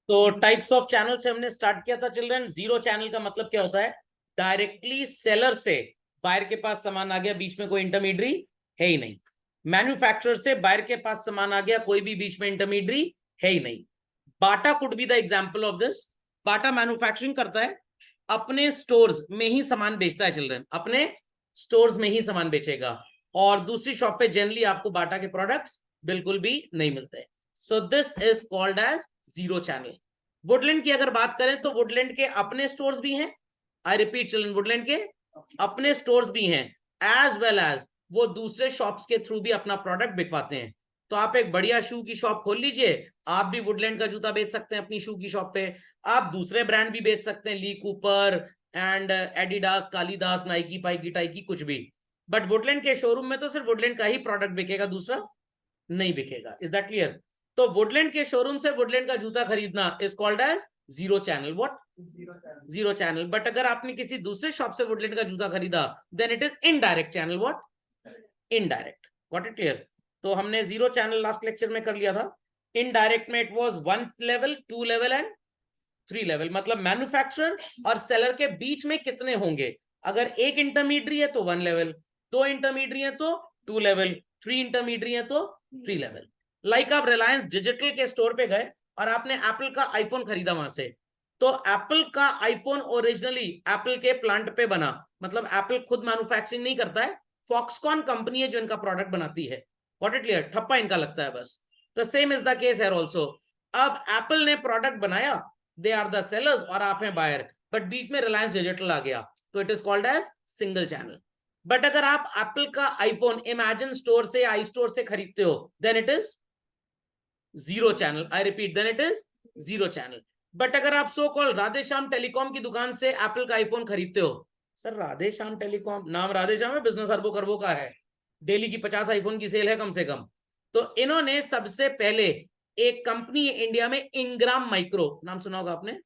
तो types of channel से हमने स्टार्ट किया था चिल्ड्रन। जीरो चैनल का मतलब क्या होता है? डायरेक्टली सेलर से बायर के पास सामान आ गया, बीच में कोई इंटरमीडियरी है ही नहीं। मैन्युफैक्चरर से बायर के पास सामान आ गया, कोई भी बीच में इंटरमीडियरी है ही नहीं। Bata could be the example of this. Bata manufacturing करता है, अपने स्टोर्स में ही सामान बेचता है चिल्ड्रन, अपने स्टोर्स में ही सामान बेचेगा, और दूसरी शॉप पे जनरली आपको बाटा के प्रोडक्ट्स बिल्कुल भी नहीं मिलते। So this is called as zero channel. Woodland की अगर बात करें तो वुडलैंड के अपने स्टोर्स भी हैं। आई रिपीट चिल्ड्रन, वुडलैंड के अपने स्टोर्स भी हैं, एज वेल एज वो दूसरे शॉप्स के थ्रू भी अपना प्रोडक्ट बिकवाते हैं। तो आप एक बढ़िया शू की शॉप खोल लीजिए, आप भी वुडलैंड का जूता बेच सकते हैं अपनी शू की शॉप पे। आप दूसरे ब्रांड भी बेच सकते हैं, Lee Cooper and Adidas, Kalidas, Nike, पाइकी, टाइकी, कुछ भी। बट वुडलैंड के शोरूम में तो सिर्फ वुडलैंड का ही प्रोडक्ट बिकेगा, दूसरा नहीं बिकेगा। Is that clear? तो वुडलैंड के शोरूम से वुडलैंड का जूता खरीदना is called as zero channel. What? Zero channel. But अगर आपने किसी दूसरे शॉप से वुडलैंड का जूता खरीदा, then it is indirect channel. What? Indirect. Got it clear? तो हमने जीरो चैनल लास्ट लेक्चर में कर लिया था। इनडायरेक्ट में it was 1 level, 2 level and 3 level. मतलब मैन्युफैक्चरर और सेलर के बीच में कितने होंगे? अगर एक इंटरमीडियरी है तो 1 लेवल, 2 इंटरमीडियरी है तो 2 लेवल, 3 इंटरमीडियरी है तो 3 लेवल। लाइक आप रिलायंस डिजिटल के स्टोर पे गए और आपने एप्पल का आईफोन खरीदा वहां से, तो एप्पल का आईफोन ओरिजिनली एप्पल के प्लांट पे बना, मतलब एप्पल खुद मैन्युफैक्चरिंग नहीं करता है, फॉक्सकॉन कंपनी है जो इनका प्रोडक्ट बनाती है। What it clear? ठप्पा इनका लगता है बस। The same is the case here also. अब एप्पल ने प्रोडक्ट बनाया, दे आर द सेलर्स और आप हैं बायर, बट बीच में रिलायंस डिजिटल आ गया, तो it is called as single channel. But अगर आप एप्पल का आईफोन इमेजिन स्टोर से, आई स्टोर से खरीदते हो, then it is zero channel. I repeat, then it is zero channel. But अगर आप सो कॉल राधेश्याम टेलीकॉम की दुकान से एप्पल का आईफोन खरीदते हो, सर राधेश्याम टेलीकॉम, नाम राधेश्याम है, बिजनेस अरबों खरबों का है, डेली की 50 आईफोन की सेल है कम से कम। तो इन्होंने सबसे पहले एक कंपनी है इंडिया में, इंग्राम माइक्रो, नाम सुना होगा आपने,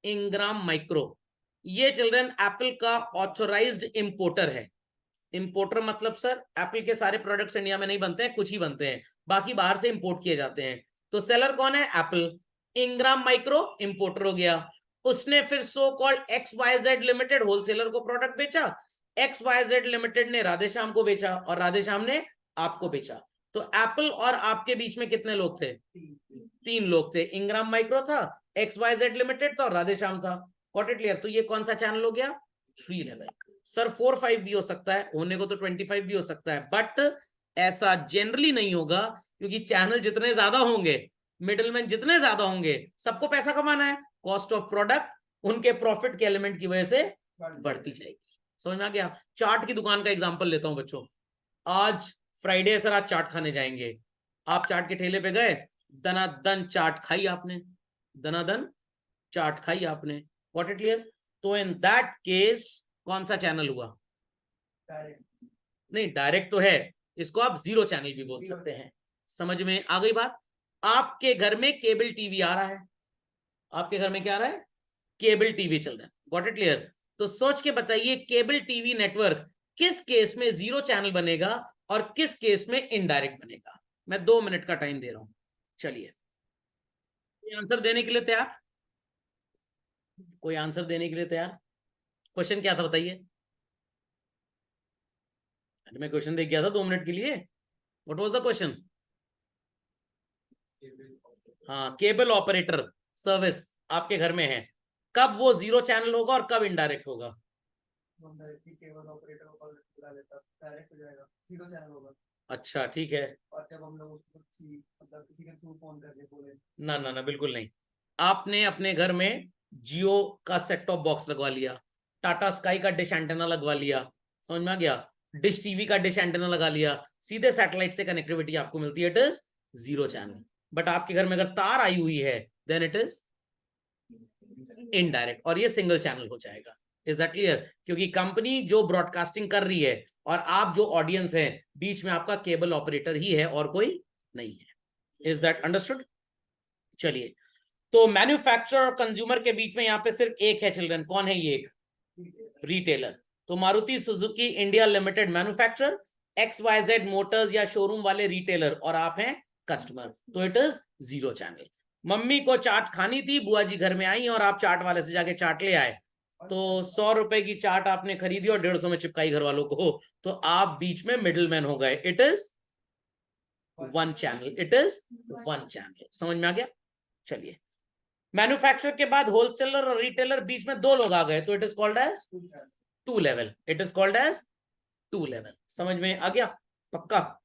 इंग्राम माइक्रो। ये चिल्ड्रन एप्पल का ऑथोराइज्ड इंपोर्टर है। इंपोर्टर मतलब सर एप्पल के सारे प्रोडक्ट्स इंडिया में नहीं बनते हैं, कुछ ही बनते हैं, बाकी बाहर से इंपोर्ट किए जाते हैं। तो सेलर कौन है? एप्पल। इंग्राम माइक्रो इंपोर्टर हो गया। उसने फिर so called X Y Z limited wholesaler को प्रोडक्ट बेचा, एक्स वाई जेड लिमिटेड ने राधेश्याम को बेचा, और राधेश्याम ने आपको बेचा। तो एप्पल और आपके बीच में कितने लोग थे? 3 लोग थे। इंग्राम माइक्रो था, एक्स वाई जेड लिमिटेड था, और राधेश्याम था। Got it clear? तो ये कौन सा चैनल हो गया? 3 लेवल। सर 4-5 भी हो सकता है, होने को तो 25 भी हो सकता है, बट ऐसा जनरली नहीं होगा, क्योंकि चैनल जितने ज्यादा होंगे, मिडिलमैन जितने ज्यादा होंगे, सबको पैसा कमाना है, कॉस्ट ऑफ प्रोडक्ट उनके प्रॉफिट के एलिमेंट की वजह से बढ़ती जाएगी। समझ में आ गया? चाट की दुकान का एग्जांपल लेता हूं बच्चों। आज फ्राइडे, सर आज चाट खाने जाएंगे। आप चाट के ठेले पे गए, दनादन चाट खाई आपने, दनादन चाट खाई आपने। What it clear? तो इन दैट केस कौन सा चैनल हुआ? नहीं, डायरेक्ट तो है, इसको आप जीरो चैनल भी बोल सकते हैं। समझ में आ गई बात? आपके घर में केबल टीवी आ रहा है, आपके घर में क्या आ रहा है? केबल टीवी चल रहा है। Got it clear? तो सोच के बताइए, केबल टीवी नेटवर्क किस केस में जीरो चैनल बनेगा और किस केस में इनडायरेक्ट बनेगा? मैं 2 मिनट का टाइम दे रहा हूं, चलिए। कोई आंसर देने के लिए तैयार? कोई आंसर देने के लिए तैयार? क्वेश्चन क्या था बताइए? मैं क्वेश्चन दे गया था 2 मिनट के लिए। What was the question? हाँ, केबल ऑपरेटर सर्विस आपके घर में है, कब वो जीरो चैनल होगा और कब इनडायरेक्ट होगा? केबल ऑपरेटर को कॉल बुला लेता, डायरेक्ट हो जाएगा, जीरो चैनल होगा। अच्छा ठीक है। और जब हम लोग उसको मतलब किसी के थ्रू फोन करके बोले, ना ना ना, बिल्कुल नहीं। आपने अपने घर में जियो का सेट टॉप बॉक्स लगवा लिया, टाटा स्काई का डिश एंटेना लगवा लिया, समझ में आ गया? डिश टीवी का डिश एंटेना लगा लिया, सीधे सैटेलाइट से कनेक्टिविटी आपको मिलती है, it is zero channel. But आपके घर में अगर तार आई हुई है, देन इट इज इनडायरेक्ट, और ये सिंगल चैनल हो जाएगा। Is that clear? क्योंकि कंपनी जो ब्रॉडकास्टिंग कर रही है और आप जो ऑडियंस है, बीच में आपका केबल ऑपरेटर ही है और कोई नहीं है। Is that understood? चलिए, तो मैन्युफैक्चरर और कंज्यूमर के बीच में यहां पे सिर्फ एक है चिल्ड्रन, कौन है ये? एक रिटेलर। तो Maruti Suzuki India limited manufacturer, X Y Z motors या शोरूम वाले रिटेलर, और आप हैं कस्टमर, तो इट इज जीरो चैनल। मम्मी को चाट खानी थी, बुआ जी घर में आई और आप चाट वाले से जाके चाट ले आए, तो 100 रुपए की चाट आपने खरीदी और 150 में चिपकाई घर वालों को, तो आप बीच में मिडिल मैन हो गए। It is one channel, it is one channel. समझ में आ गया? चलिए, मैन्युफैक्चरर के बाद होलसेलर और रिटेलर, बीच में दो लोग आ गए, तो it is called as two level. It is called as two level. समझ में आ गया? पक्का?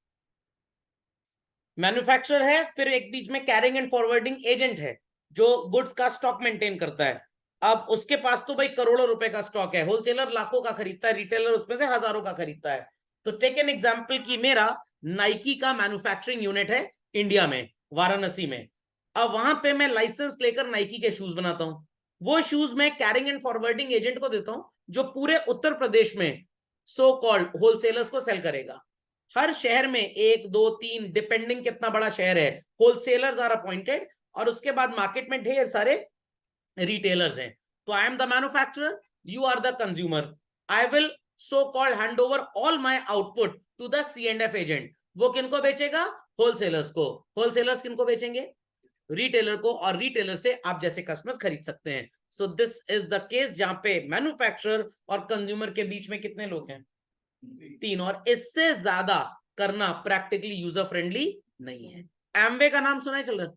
मैन्युफैक्चरर है, फिर एक बीच में कैरिंग एंड फॉरवर्डिंग एजेंट है जो गुड्स का स्टॉक मेंटेन करता है। अब उसके पास तो भाई करोड़ों रुपए का स्टॉक है, होलसेलर लाखों का खरीदता है, रिटेलर उसमें से हजारों का खरीदता है। तो टेक एन एग्जांपल कि मेरा नाइकी का मैन्युफैक्चरिंग यूनिट है इंडिया में, वाराणसी में। अब वहां पे मैं लाइसेंस लेकर नाइकी के शूज बनाता हूं। वो शूज मैं कैरिंग एंड फॉरवर्डिंग एजेंट को देता हूं जो पूरे उत्तर प्रदेश में सो कॉल्ड होलसेलर्स को सेल करेगा। हर शहर में 1 2 3 डिपेंडिंग कितना बड़ा शहर है, होलसेलर्स आर अपॉइंटेड, और उसके बाद मार्केट में ढेर सारे रिटेलर्स हैं। तो I am the manufacturer, you are the consumer. I will so called hand over all my output to the C&F agent. वो किनको बेचेगा? होलसेलर्स को। होलसेलर्स किनको बेचेंगे? रिटेलर को, और रिटेलर से आप जैसे कस्टमर्स खरीद सकते हैं। सो दिस इज द केस जहां पे मैन्युफैक्चरर और कंज्यूमर के बीच में कितने लोग हैं? 3, और इससे ज्यादा करना प्रैक्टिकली यूजर फ्रेंडली नहीं है। एमवे का नाम सुना है चिल्ड्रन?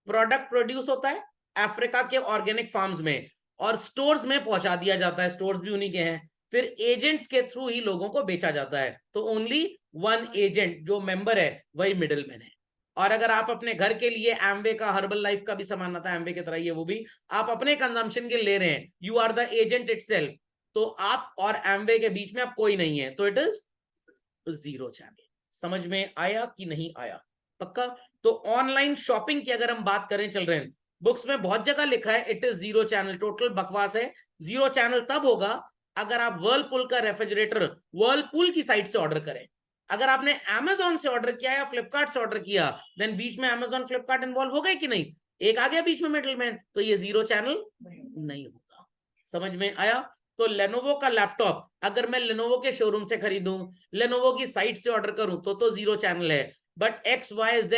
प्रोडक्ट प्रोड्यूस होता है अफ्रीका के ऑर्गेनिक फार्म्स में और स्टोर्स में पहुंचा दिया जाता है, स्टोर्स भी उन्हीं के हैं, फिर एजेंट्स के थ्रू ही लोगों को बेचा जाता है। तो ओनली वन एजेंट जो मेंबर है वही मिडिल मैन है। और अगर आप अपने घर के लिए एमवे का, हर्बल लाइफ का भी सामान आता है एमवे की तरह ही है, वो भी आप अपने कंजम्पशन के ले रहे हैं, you are the agent itself. तो आप और एमवे के बीच में आप कोई नहीं है, तो इट इज जीरो चैनल। समझ में आया कि नहीं आया? पक्का? तो ऑनलाइन शॉपिंग की अगर हम बात करें चल रहे हैं, बुक्स में बहुत जगह लिखा है it is zero channel, total बकवास है। जीरो चैनल तब होगा अगर आप वर्लपूल का रेफ्रिजरेटर वर्लपूल की साइट से ऑर्डर करें। अगर आपने अमेजोन से ऑर्डर किया या फ्लिपकार्ट से ऑर्डर किया, देन बीच में अमेजोन फ्लिपकार्ट इन्वॉल्व हो गए कि नहीं? एक आ गया बीच में मिडलमैन, तो ये जीरो चैनल नहीं होगा। समझ में आया? तो लेनोवो का लैपटॉप अगर मैं लेनोवो के शोरूम से खरीदूं, लेनोवो की साइट से ऑर्डर करूं, तो जीरो चैनल है। But XYZ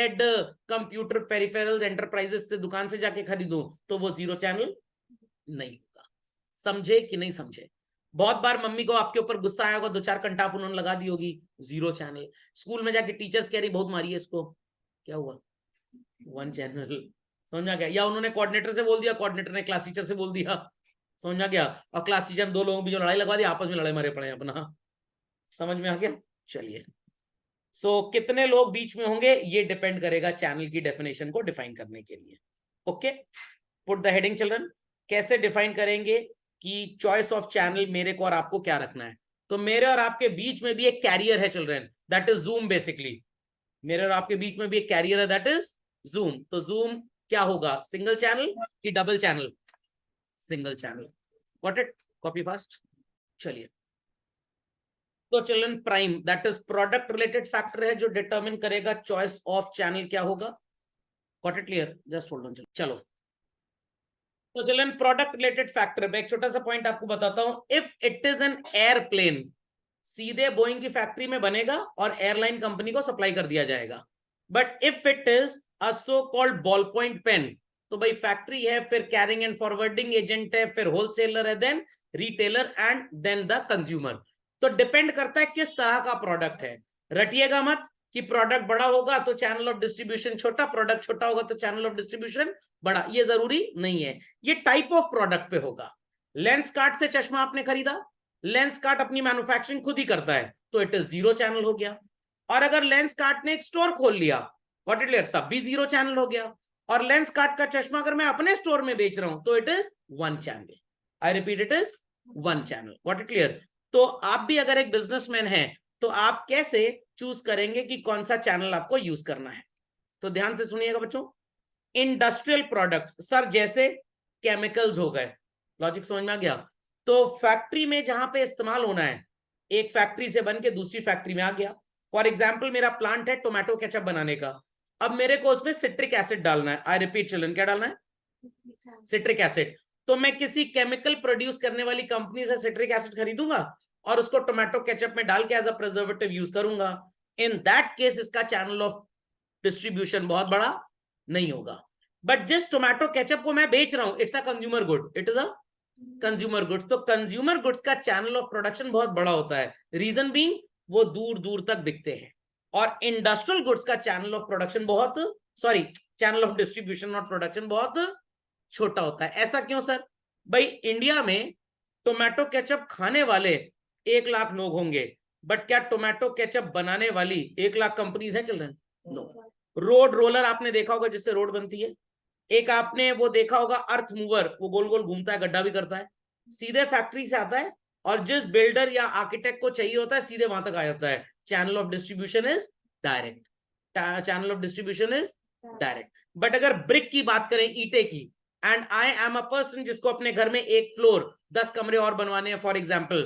computer peripherals enterprises से दुकान से जाके खरीदूं, तो वो जीरो चैनल नहीं होगा। समझे कि नहीं समझे? बहुत बार मम्मी को आपके ऊपर गुस्सा आया होगा, 2-4 कंटाप उन्होंने लगा दी होगी, जीरो चैनल। स्कूल में जाके टीचर्स कह रही बहुत मारी है इसको, क्या हुआ? One channel. समझ आ गया? या उन्होंने कोऑर्डिनेटर से बोल दिया, कोऑर्डिनेटर ने क्लास टीचर से बोल दिया, समझ आ गया? और क्लास टीचर दो लोगों की जो लड़ाई लगवा दी, आपस में लड़ाई मारे पड़े अपना। समझ में आ गया? चलिए, सो कितने लोग बीच में होंगे ये डिपेंड करेगा चैनल की डेफिनेशन को डिफाइन करने के लिए। Okay, put the heading children. कैसे डिफाइन करेंगे कि चॉइस ऑफ चैनल मेरे को और आपको क्या रखना है? तो मेरे और आपके बीच में भी एक कैरियर है children, that is zoom. Basically मेरे और आपके बीच में भी एक कैरियर है, दैट इज जूम। तो जूम क्या होगा? सिंगल चैनल कि double channel? Single channel. Got it? Copy fast. चलिए, तो children prime that is product related factor है जो डिटरमिन करेगा चॉइस ऑफ चैनल क्या होगा। Got it? Clear? Just hold on. चलो, तो चिल्ड्रन प्रोडक्ट रिलेटेड फैक्टर में एक छोटा सा पॉइंट आपको बताता हूं। If it is an airplane, सीधे बोइंग की फैक्ट्री में बनेगा और एयरलाइन कंपनी को सप्लाई कर दिया जाएगा। But if it is a so called ball point pen, तो भाई फैक्ट्री है, फिर कैरिंग एंड फॉरवर्डिंग एजेंट है, फिर होलसेलर है, then retailer and then the consumer. तो डिपेंड करता है किस तरह का प्रोडक्ट है। रटिएगा मत कि प्रोडक्ट बड़ा होगा तो चैनल ऑफ डिस्ट्रीब्यूशन छोटा, प्रोडक्ट छोटा होगा तो चैनल ऑफ डिस्ट्रीब्यूशन बड़ा, ये जरूरी नहीं है। ये टाइप ऑफ प्रोडक्ट पे होगा। लेंस कार्ट से चश्मा आपने खरीदा, लेंस कार्ट अपनी मैन्युफैक्चरिंग खुद ही करता है, तो इट इज जीरो चैनल हो गया। और अगर लेंस कार्ट ने एक स्टोर खोल लिया, गॉट इट क्लियर, तब भी जीरो चैनल हो गया। और लेंस कार्ट का चश्मा अगर मैं अपने स्टोर में बेच रहा हूं, तो it is one channel. I repeat, it is one channel. Got it clear? तो आप भी अगर एक बिजनेसमैन है, तो आप कैसे चूज करेंगे कि कौन सा चैनल आपको यूज करना है? तो ध्यान से सुनिएगा बच्चों। इंडस्ट्रियल प्रोडक्ट्स, सर जैसे केमिकल्स हो गए, लॉजिक समझ में आ गया? तो फैक्ट्री में जहां पे इस्तेमाल होना है, एक फैक्ट्री से बन के दूसरी फैक्ट्री में आ गया। फॉर एग्जाम्पल मेरा प्लांट है टोमेटो केचप बनाने का, अब मेरे को उसमें सिट्रिक एसिड डालना है। आई रिपीट चिल्ड्रन, क्या डालना है? Citric acid. तो मैं किसी केमिकल प्रोड्यूस करने वाली कंपनी से सिट्रिक एसिड खरीदूंगा और उसको टोमेटो केचप में डाल के एज अ प्रिजर्वेटिव यूज करूंगा। इन दैट केस इसका चैनल ऑफ डिस्ट्रीब्यूशन बहुत बड़ा नहीं होगा। बट जिस टोमेटो केचप को मैं बेच रहा हूं, it's a consumer good, it is a consumer goods. तो कंज्यूमर गुड्स का चैनल ऑफ प्रोडक्शन बहुत बड़ा होता है, रीजन बीइंग वो दूर दूर तक बिकते हैं। और इंडस्ट्रियल गुड्स का चैनल ऑफ प्रोडक्शन बहुत, सॉरी, चैनल ऑफ डिस्ट्रीब्यूशन और प्रोडक्शन बहुत छोटा होता है। ऐसा क्यों सर? भाई इंडिया में टोमेटो केचप खाने वाले 1 लाख लोग होंगे, बट क्या टोमेटो केचप बनाने वाली 1 लाख कंपनीज हैं चिल्ड्रन? नो। रोड रोलर आपने देखा होगा जिससे रोड बनती है, एक आपने वो देखा होगा अर्थ मूवर, वो गोल गोल घूमता है, गड्ढा भी करता है, सीधे फैक्ट्री से आता है और जिस बिल्डर या आर्किटेक्ट को चाहिए होता है सीधे वहां तक आ जाता है। Channel of distribution is direct, channel of distribution is direct. But अगर ब्रिक की बात करें, ईटे की, and I am a person जिसको अपने घर में 1 फ्लोर 10 कमरे और बनवाने हैं फॉर एग्जाम्पल,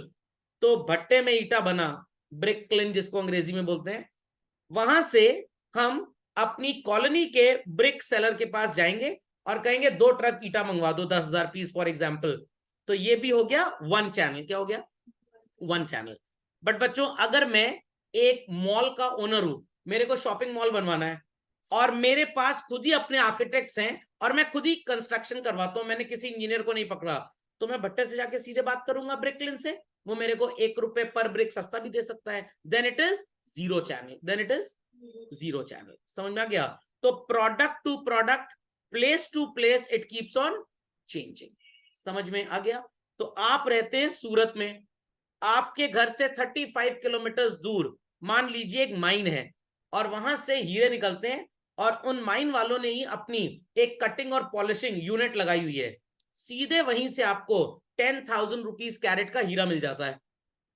तो भट्टे में ईटा बना, ब्रिक क्लिन जिसको अंग्रेजी में बोलते हैं, वहां से हम अपनी कॉलोनी के ब्रिक सेलर के पास जाएंगे और कहेंगे 2 ट्रक ईटा मंगवा दो 10,000 पीस फॉर एग्जाम्पल। तो ये भी हो गया 1 चैनल। क्या हो गया? 1 चैनल। बट बच्चों अगर मैं एक मॉल का ओनर हूं, मेरे को शॉपिंग मॉल बनवाना है और मेरे पास खुद ही अपने आर्किटेक्ट्स हैं और मैं खुद ही कंस्ट्रक्शन करवाता हूं, मैंने किसी इंजीनियर को नहीं पकड़ा, तो मैं भट्टे से जाके सीधे बात करूंगा ब्रिकलिन से, वो मेरे को 1 रुपए पर ब्रिक सस्ता भी दे सकता है। Then it is zero channel, then it is zero channel. समझ में आ गया? तो product to product, place to place, it keeps on changing. समझ में आ गया? तो आप रहते हैं सूरत में, आपके घर से 35 किलोमीटर दूर मान लीजिए एक माइन है और वहां से हीरे निकलते हैं और उन माइन वालों ने ही अपनी एक कटिंग और पॉलिशिंग यूनिट लगाई हुई है, सीधे वहीं से आपको 10,000 रुपीज कैरेट का हीरा मिल जाता है,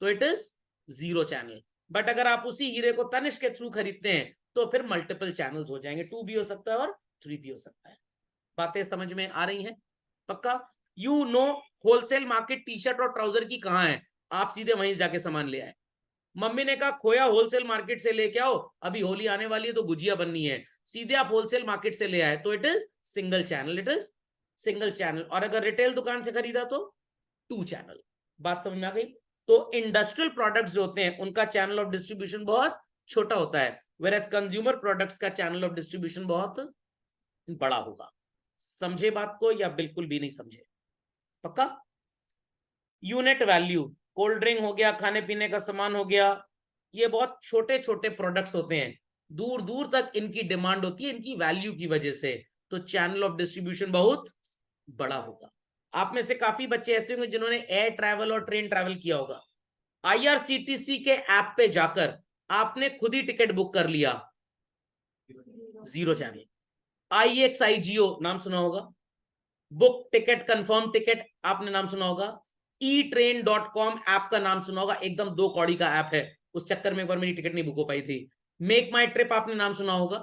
तो it is zero channel. But अगर आप उसी हीरे को तनिष्क के थ्रू खरीदते हैं तो फिर मल्टीपल चैनल्स हो जाएंगे, 2 भी हो सकता है और 3 भी हो सकता है। बातें समझ में आ रही हैं? पक्का? You know wholesale market T shirt और ट्राउजर की कहां है, आप सीधे वहीं जाके सामान ले आए। मम्मी ने कहा खोया होलसेल मार्केट से लेके आओ, अभी होली आने वाली है तो गुजिया बननी है, सीधे आप होलसेल मार्केट से ले आए, तो it is single channel, it is single channel. और अगर रिटेल दुकान से खरीदा तो 2 चैनल। बात समझ में आ गई? तो इंडस्ट्रियल प्रोडक्ट्स जो होते हैं उनका चैनल ऑफ डिस्ट्रीब्यूशन बहुत छोटा होता है, वेयरएज कंज्यूमर प्रोडक्ट्स का चैनल ऑफ डिस्ट्रीब्यूशन बहुत बड़ा होगा। समझे बात को या बिल्कुल भी नहीं समझे? पक्का? यूनिट वैल्यू, कोल्ड ड्रिंक हो गया, खाने पीने का सामान हो गया, ये बहुत छोटे छोटे प्रोडक्ट्स होते हैं, दूर दूर तक इनकी डिमांड होती है इनकी वैल्यू की वजह से, तो चैनल ऑफ डिस्ट्रीब्यूशन बहुत बड़ा होगा। आप में से काफी बच्चे ऐसे होंगे जिन्होंने एयर ट्रैवल और ट्रेन ट्रैवल किया होगा। आईआरसीटीसी के ऐप पे जाकर आपने खुद ही टिकट बुक कर लिया, जीरो चैनल। IXIGO नाम सुना होगा, बुक टिकट कंफर्म टिकट आपने नाम सुना होगा, etrain.com ऐप का नाम सुना होगा, एकदम 2 कौड़ी का ऐप है, उस चक्कर में एक बार मेरी टिकट नहीं बुक हो पाई थी। मेक माई ट्रिप आपने नाम सुना होगा,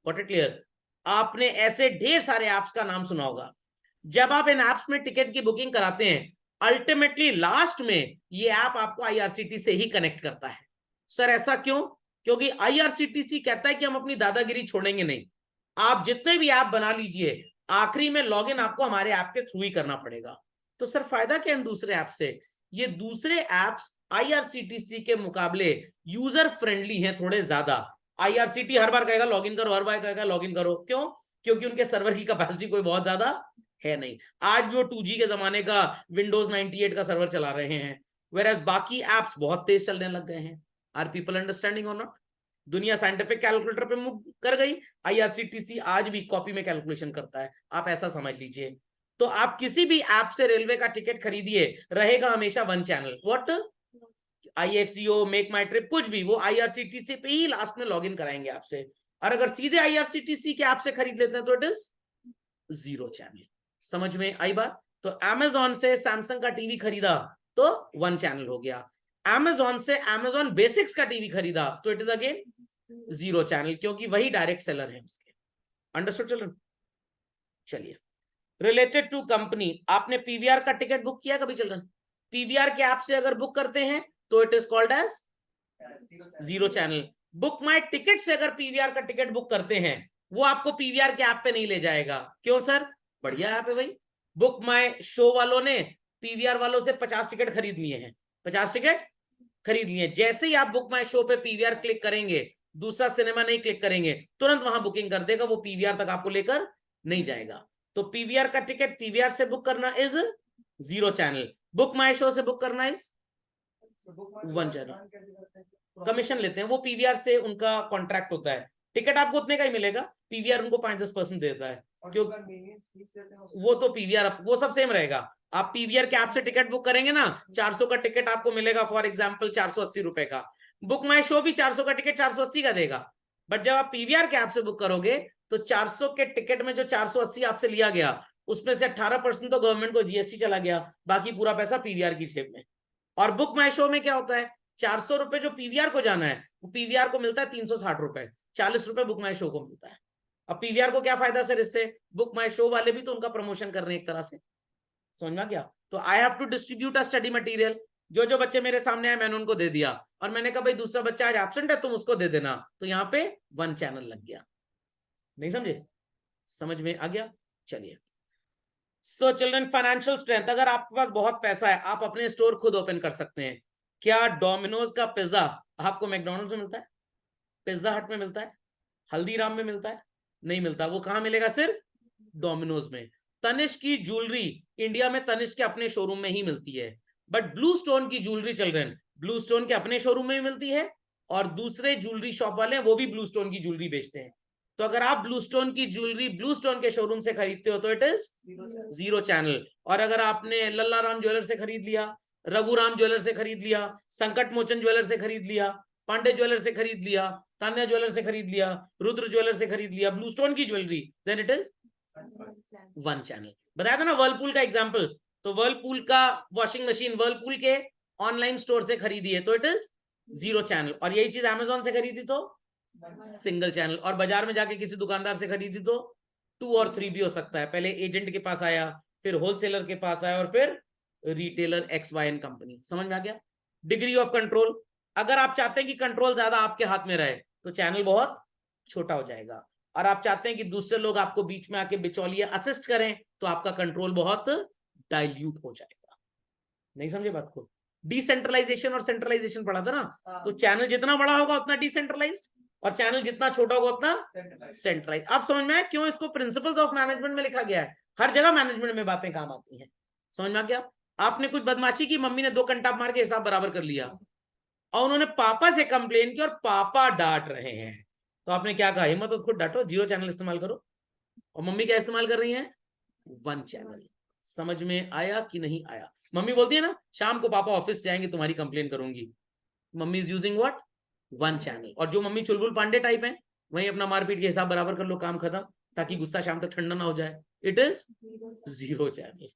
गॉट इट क्लियर? आपने ऐसे ढेर सारे ऐप्स का नाम सुना होगा। जब आप इन ऐप्स में टिकट की बुकिंग कराते हैं, अल्टीमेटली लास्ट में ये ऐप आपको आईआरसीटी से ही कनेक्ट करता है। सर ऐसा क्यों? क्योंकि आईआरसीटीसी कहता है कि हम अपनी दादागिरी छोड़ेंगे नहीं, आप जितने भी ऐप बना लीजिए, आखिरी में लॉगिन आपको हमारे ऐप के थ्रू ही करना पड़ेगा। तो सर फायदा क्या है दूसरे ऐप से? ये दूसरे ऐप्स आईआरसीटीसी के मुकाबले यूजर फ्रेंडली हैं थोड़े ज्यादा। आईआरसीटी हर बार कहेगा लॉगिन करो, हर बार कहेगा लॉगिन करो, क्यों? क्योंकि उनके सर्वर की कैपेसिटी कोई बहुत ज्यादा है नहीं, आज भी वो 2G के जमाने का विंडोज 98 का सर्वर चला रहे हैं, वेयरएज बाकी एप्स बहुत तेज चलने लग गए हैं। आर पीपल अंडरस्टैंडिंग और नॉट? दुनिया साइंटिफिक कैलकुलेटर पे मूव कर गई, आईआरसीटीसी आज भी कॉपी में कैलकुलेशन करता है, आप ऐसा समझ लीजिए। तो आप किसी भी ऐप से रेलवे का टिकट खरीदिए, रहेगा हमेशा 1 channel. What? IXGO, make my trip, कुछ भी वो आईआरसीटीसी पे ही लास्ट में लॉगिन कराएंगे आपसे। और अगर सीधे आईआरसीटीसी के ऐप से खरीद लेते हैं तो इट इज जीरो चैनल। समझ में आई बात? तो अमेजॉन से सैमसंग का टीवी खरीदा तो 1 चैनल हो गया, अमेजॉन से अमेजॉन बेसिक्स का टीवी खरीदा तो it is again zero channel, क्योंकि वही डायरेक्ट सेलर है उसके। Understood children? चलिए, रिलेटेड टू कंपनी, आपने पीवीआर का टिकट बुक किया कभी चिल्ड्रन? पीवीआर के ऐप से अगर बुक करते हैं तो it is called as zero channel. Book my ticket से अगर पीवीआर का टिकट बुक करते हैं, वो आपको पीवीआर के ऐप पे नहीं ले जाएगा। क्यों सर? बढ़िया ऐप है भाई। बुक माई शो वालों ने पीवीआर वालों से 50 टिकट खरीद लिए हैं, 50 टिकट खरीद लिए। जैसे ही आप बुक माई शो पे पीवीआर क्लिक करेंगे, दूसरा सिनेमा नहीं क्लिक करेंगे, तुरंत वहां बुकिंग कर देगा, वो पीवीआर तक आपको लेकर नहीं जाएगा। तो पीवीआर का टिकट पीवीआर से बुक करना is 0 channel, book my show से बुक करना इज 1 चैनल। कमीशन लेते हैं वो, पीवीआर से उनका कॉन्ट्रैक्ट होता है, टिकट आपको उतने का ही मिलेगा, पीवीआर उनको 5-10% देता है, क्यों? वो तो पीवीआर वो सब सेम रहेगा। आप पीवीआर के ऐप से टिकट बुक करेंगे ना, 400 का टिकट आपको मिलेगा फॉर एग्जांपल 480 रुपए का। बुक माई शो भी 400 का टिकट 480 का देगा, बट जब आप पीवीआर के ऐप से बुक करोगे तो 400 के टिकट में जो 480 आपसे लिया गया उसमें से 18% तो गवर्नमेंट को जीएसटी चला गया, बाकी पूरा पैसा पीवीआर की जेब में। और बुक माई शो में क्या होता है, 400 रुपए जो पीवीआर को जाना है वो पीवीआर को मिलता है 360 रुपए, 40 रुपए बुक माई शो को मिलता है। अब पीवीआर को क्या फायदा सर इससे, बुक माई शो वाले भी तो उनका प्रमोशन कर रहे हैं एक तरह से, समझ में गया? तो I have to distribute a study material, जो जो बच्चे मेरे सामने आए मैंने उनको दे दिया, और मैंने कहा भाई दूसरा बच्चा आज एब्सेंट है तुम उसको दे देना, तो यहाँ पे 1 चैनल लग गया। नहीं समझे? समझ में आ गया? चलिए, सो चिल्ड्रन फाइनेंशियल स्ट्रेंथ, अगर आपके पास बहुत पैसा है आप अपने स्टोर खुद ओपन कर सकते हैं। क्या डोमिनोज का पिज्जा आपको मैकडोनल्ड्स में मिलता है, पिज्जा हट में मिलता है, हल्दीराम में मिलता है? नहीं मिलता। वो कहां मिलेगा? सिर्फ डोमिनोज में। तनिष्क की ज्वेलरी इंडिया में तनिष्क के अपने शोरूम में ही मिलती है, बट ब्लू स्टोन की ज्वेलरी चल रहे हैं, ब्लू स्टोन के अपने शोरूम में ही मिलती है, और दूसरे ज्वेलरी शॉप वाले हैं वो भी ब्लू स्टोन की ज्वेलरी बेचते हैं। तो अगर आप ब्लू स्टोन की ज्वेलरी ब्लू स्टोन के शोरूम से खरीदते हो तो इट इज 0 चैनल। और अगर आपने लल्ला राम ज्वेलर से खरीद लिया, रघुराम ज्वेलर से खरीद लिया, संकट मोचन ज्वेलर से खरीद लिया, पांडे ज्वेलर से खरीद लिया, तान्या ज्वेलर से खरीद लिया, रुद्र ज्वेलर से खरीद लिया ब्लू स्टोन की jewellery, then it is 1 channel. बताया था ना वर्लपूल का एग्जांपल, तो वर्लपूल का वॉशिंग मशीन वर्लपूल के ऑनलाइन स्टोर से खरीदी है तो इट इज 0 चैनल, और यही चीज अमेजोन से खरीदी तो सिंगल चैनल, और बाजार में जाके किसी दुकानदार से खरीदी तो 2 और 3 भी हो सकता है, पहले एजेंट के पास आया, फिर होलसेलर के पास आया, और फिर रिटेलर XYN कंपनी। समझ में आ गया? डिग्री ऑफ कंट्रोल, अगर आप चाहते हैं कि कंट्रोल ज्यादा आपके हाथ में रहे तो चैनल बहुत छोटा हो जाएगा, और आप चाहते हैं कि दूसरे लोग आपको बीच में आके बिचौलिए असिस्ट करें तो आपका कंट्रोल बहुत डाइल्यूट हो जाएगा। नहीं समझे बात को? डिसेंट्रलाइजेशन और सेंट्रलाइजेशन पढ़ा था ना, तो चैनल जितना बड़ा होगा उतना डिसेंट्रलाइज्ड, और चैनल जितना छोटा होगा उतना सेंट्रलाइज। आप समझ में आया क्यों इसको प्रिंसिपल्स ऑफ मैनेजमेंट में लिखा गया है? हर जगह मैनेजमेंट में बातें काम आती हैं। समझ में आ गया? आपने कुछ बदमाशी की, मम्मी ने 2 कंटाप मार के हिसाब बराबर कर लिया, और उन्होंने पापा से कंप्लेन की और पापा डांट रहे हैं, तो आपने क्या कहा? हिम्मत तो खुद डांटो, 0 चैनल इस्तेमाल करो। और मम्मी क्या इस्तेमाल कर रही है? 1 चैनल। समझ में आया कि नहीं आया? मम्मी बोलती है ना शाम को पापा ऑफिस से आएंगे तुम्हारी कंप्लेन करूंगी, mummy is using what? 1 channel. और जो मम्मी चुलबुल पांडे टाइप है वही अपना मारपीट के हिसाब बराबर कर लो, काम खत्म, ताकि गुस्सा शाम तक ठंडा ना हो जाए, इट इज 0 चैनल।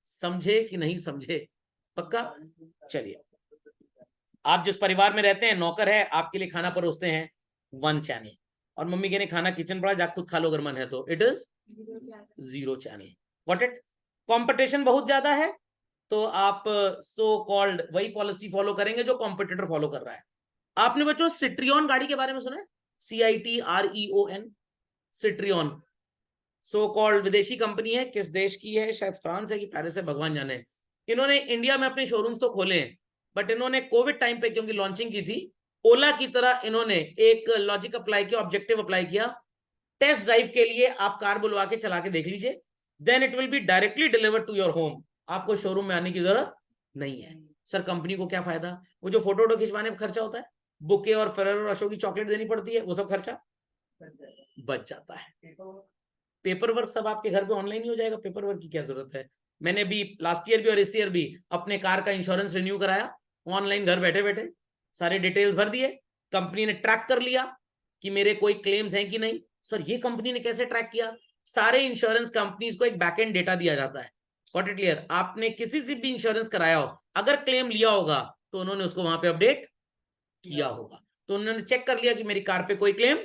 समझे कि नहीं समझे? पक्का? चलिए, आप जिस परिवार में रहते हैं नौकर है आपके लिए खाना परोसते हैं, 1 चैनल, और मम्मी कहने खाना किचन पड़ा जा खुद खा लो अगर मन है तो, it is 0 channel. What it? Competition बहुत ज्यादा है तो आप सो कॉल्ड वही पॉलिसी फॉलो करेंगे जो कॉम्पिटिटर फॉलो कर रहा है। आपने बच्चों सिट्रियन गाड़ी के बारे में सुना है? CITREON, सिट्रियन सो कॉल्ड विदेशी कंपनी है, किस देश की है? शायद फ्रांस है कि पेरिस है, भगवान जाने। इन्होंने इंडिया में अपने शोरूम्स तो खोले हैं, बट इन्होंने कोविड टाइम पे क्योंकि लॉन्चिंग की थी, ओला की तरह इन्होंने एक लॉजिक अप्लाई किया, ऑब्जेक्टिव अप्लाई किया, टेस्ट ड्राइव के लिए आप कार बुलवा के चला के देख लीजिए, then it will be directly delivered to your home, आपको शोरूम में आने की जरूरत नहीं है। सर कंपनी को क्या फायदा? वो जो फोटो वोटो खिंचवाने में खर्चा होता है, बुके और फेरेरो और अशोक की चॉकलेट देनी पड़ती है, वो सब खर्चा बच जाता है। पेपर वर्क सब आपके घर पे ऑनलाइन ही हो जाएगा, पेपर वर्क की क्या जरूरत है? मैंने भी लास्ट ईयर भी और इस ईयर भी अपने कार का इंश्योरेंस रिन्यू कराया ऑनलाइन, घर बैठे बैठे सारे डिटेल्स भर दिए, कंपनी ने ट्रैक कर लिया कि मेरे कोई क्लेम्स हैं कि नहीं। सर ये कंपनी ने कैसे ट्रैक किया? सारे इंश्योरेंस कंपनीज को एक बैकएंड डेटा दिया जाता है। Got it clear? आपने किसी से भी इंश्योरेंस कराया हो, अगर क्लेम लिया होगा तो उन्होंने उसको वहां पे अपडेट किया होगा, तो उन्होंने चेक कर लिया कि मेरी कार पे कोई क्लेम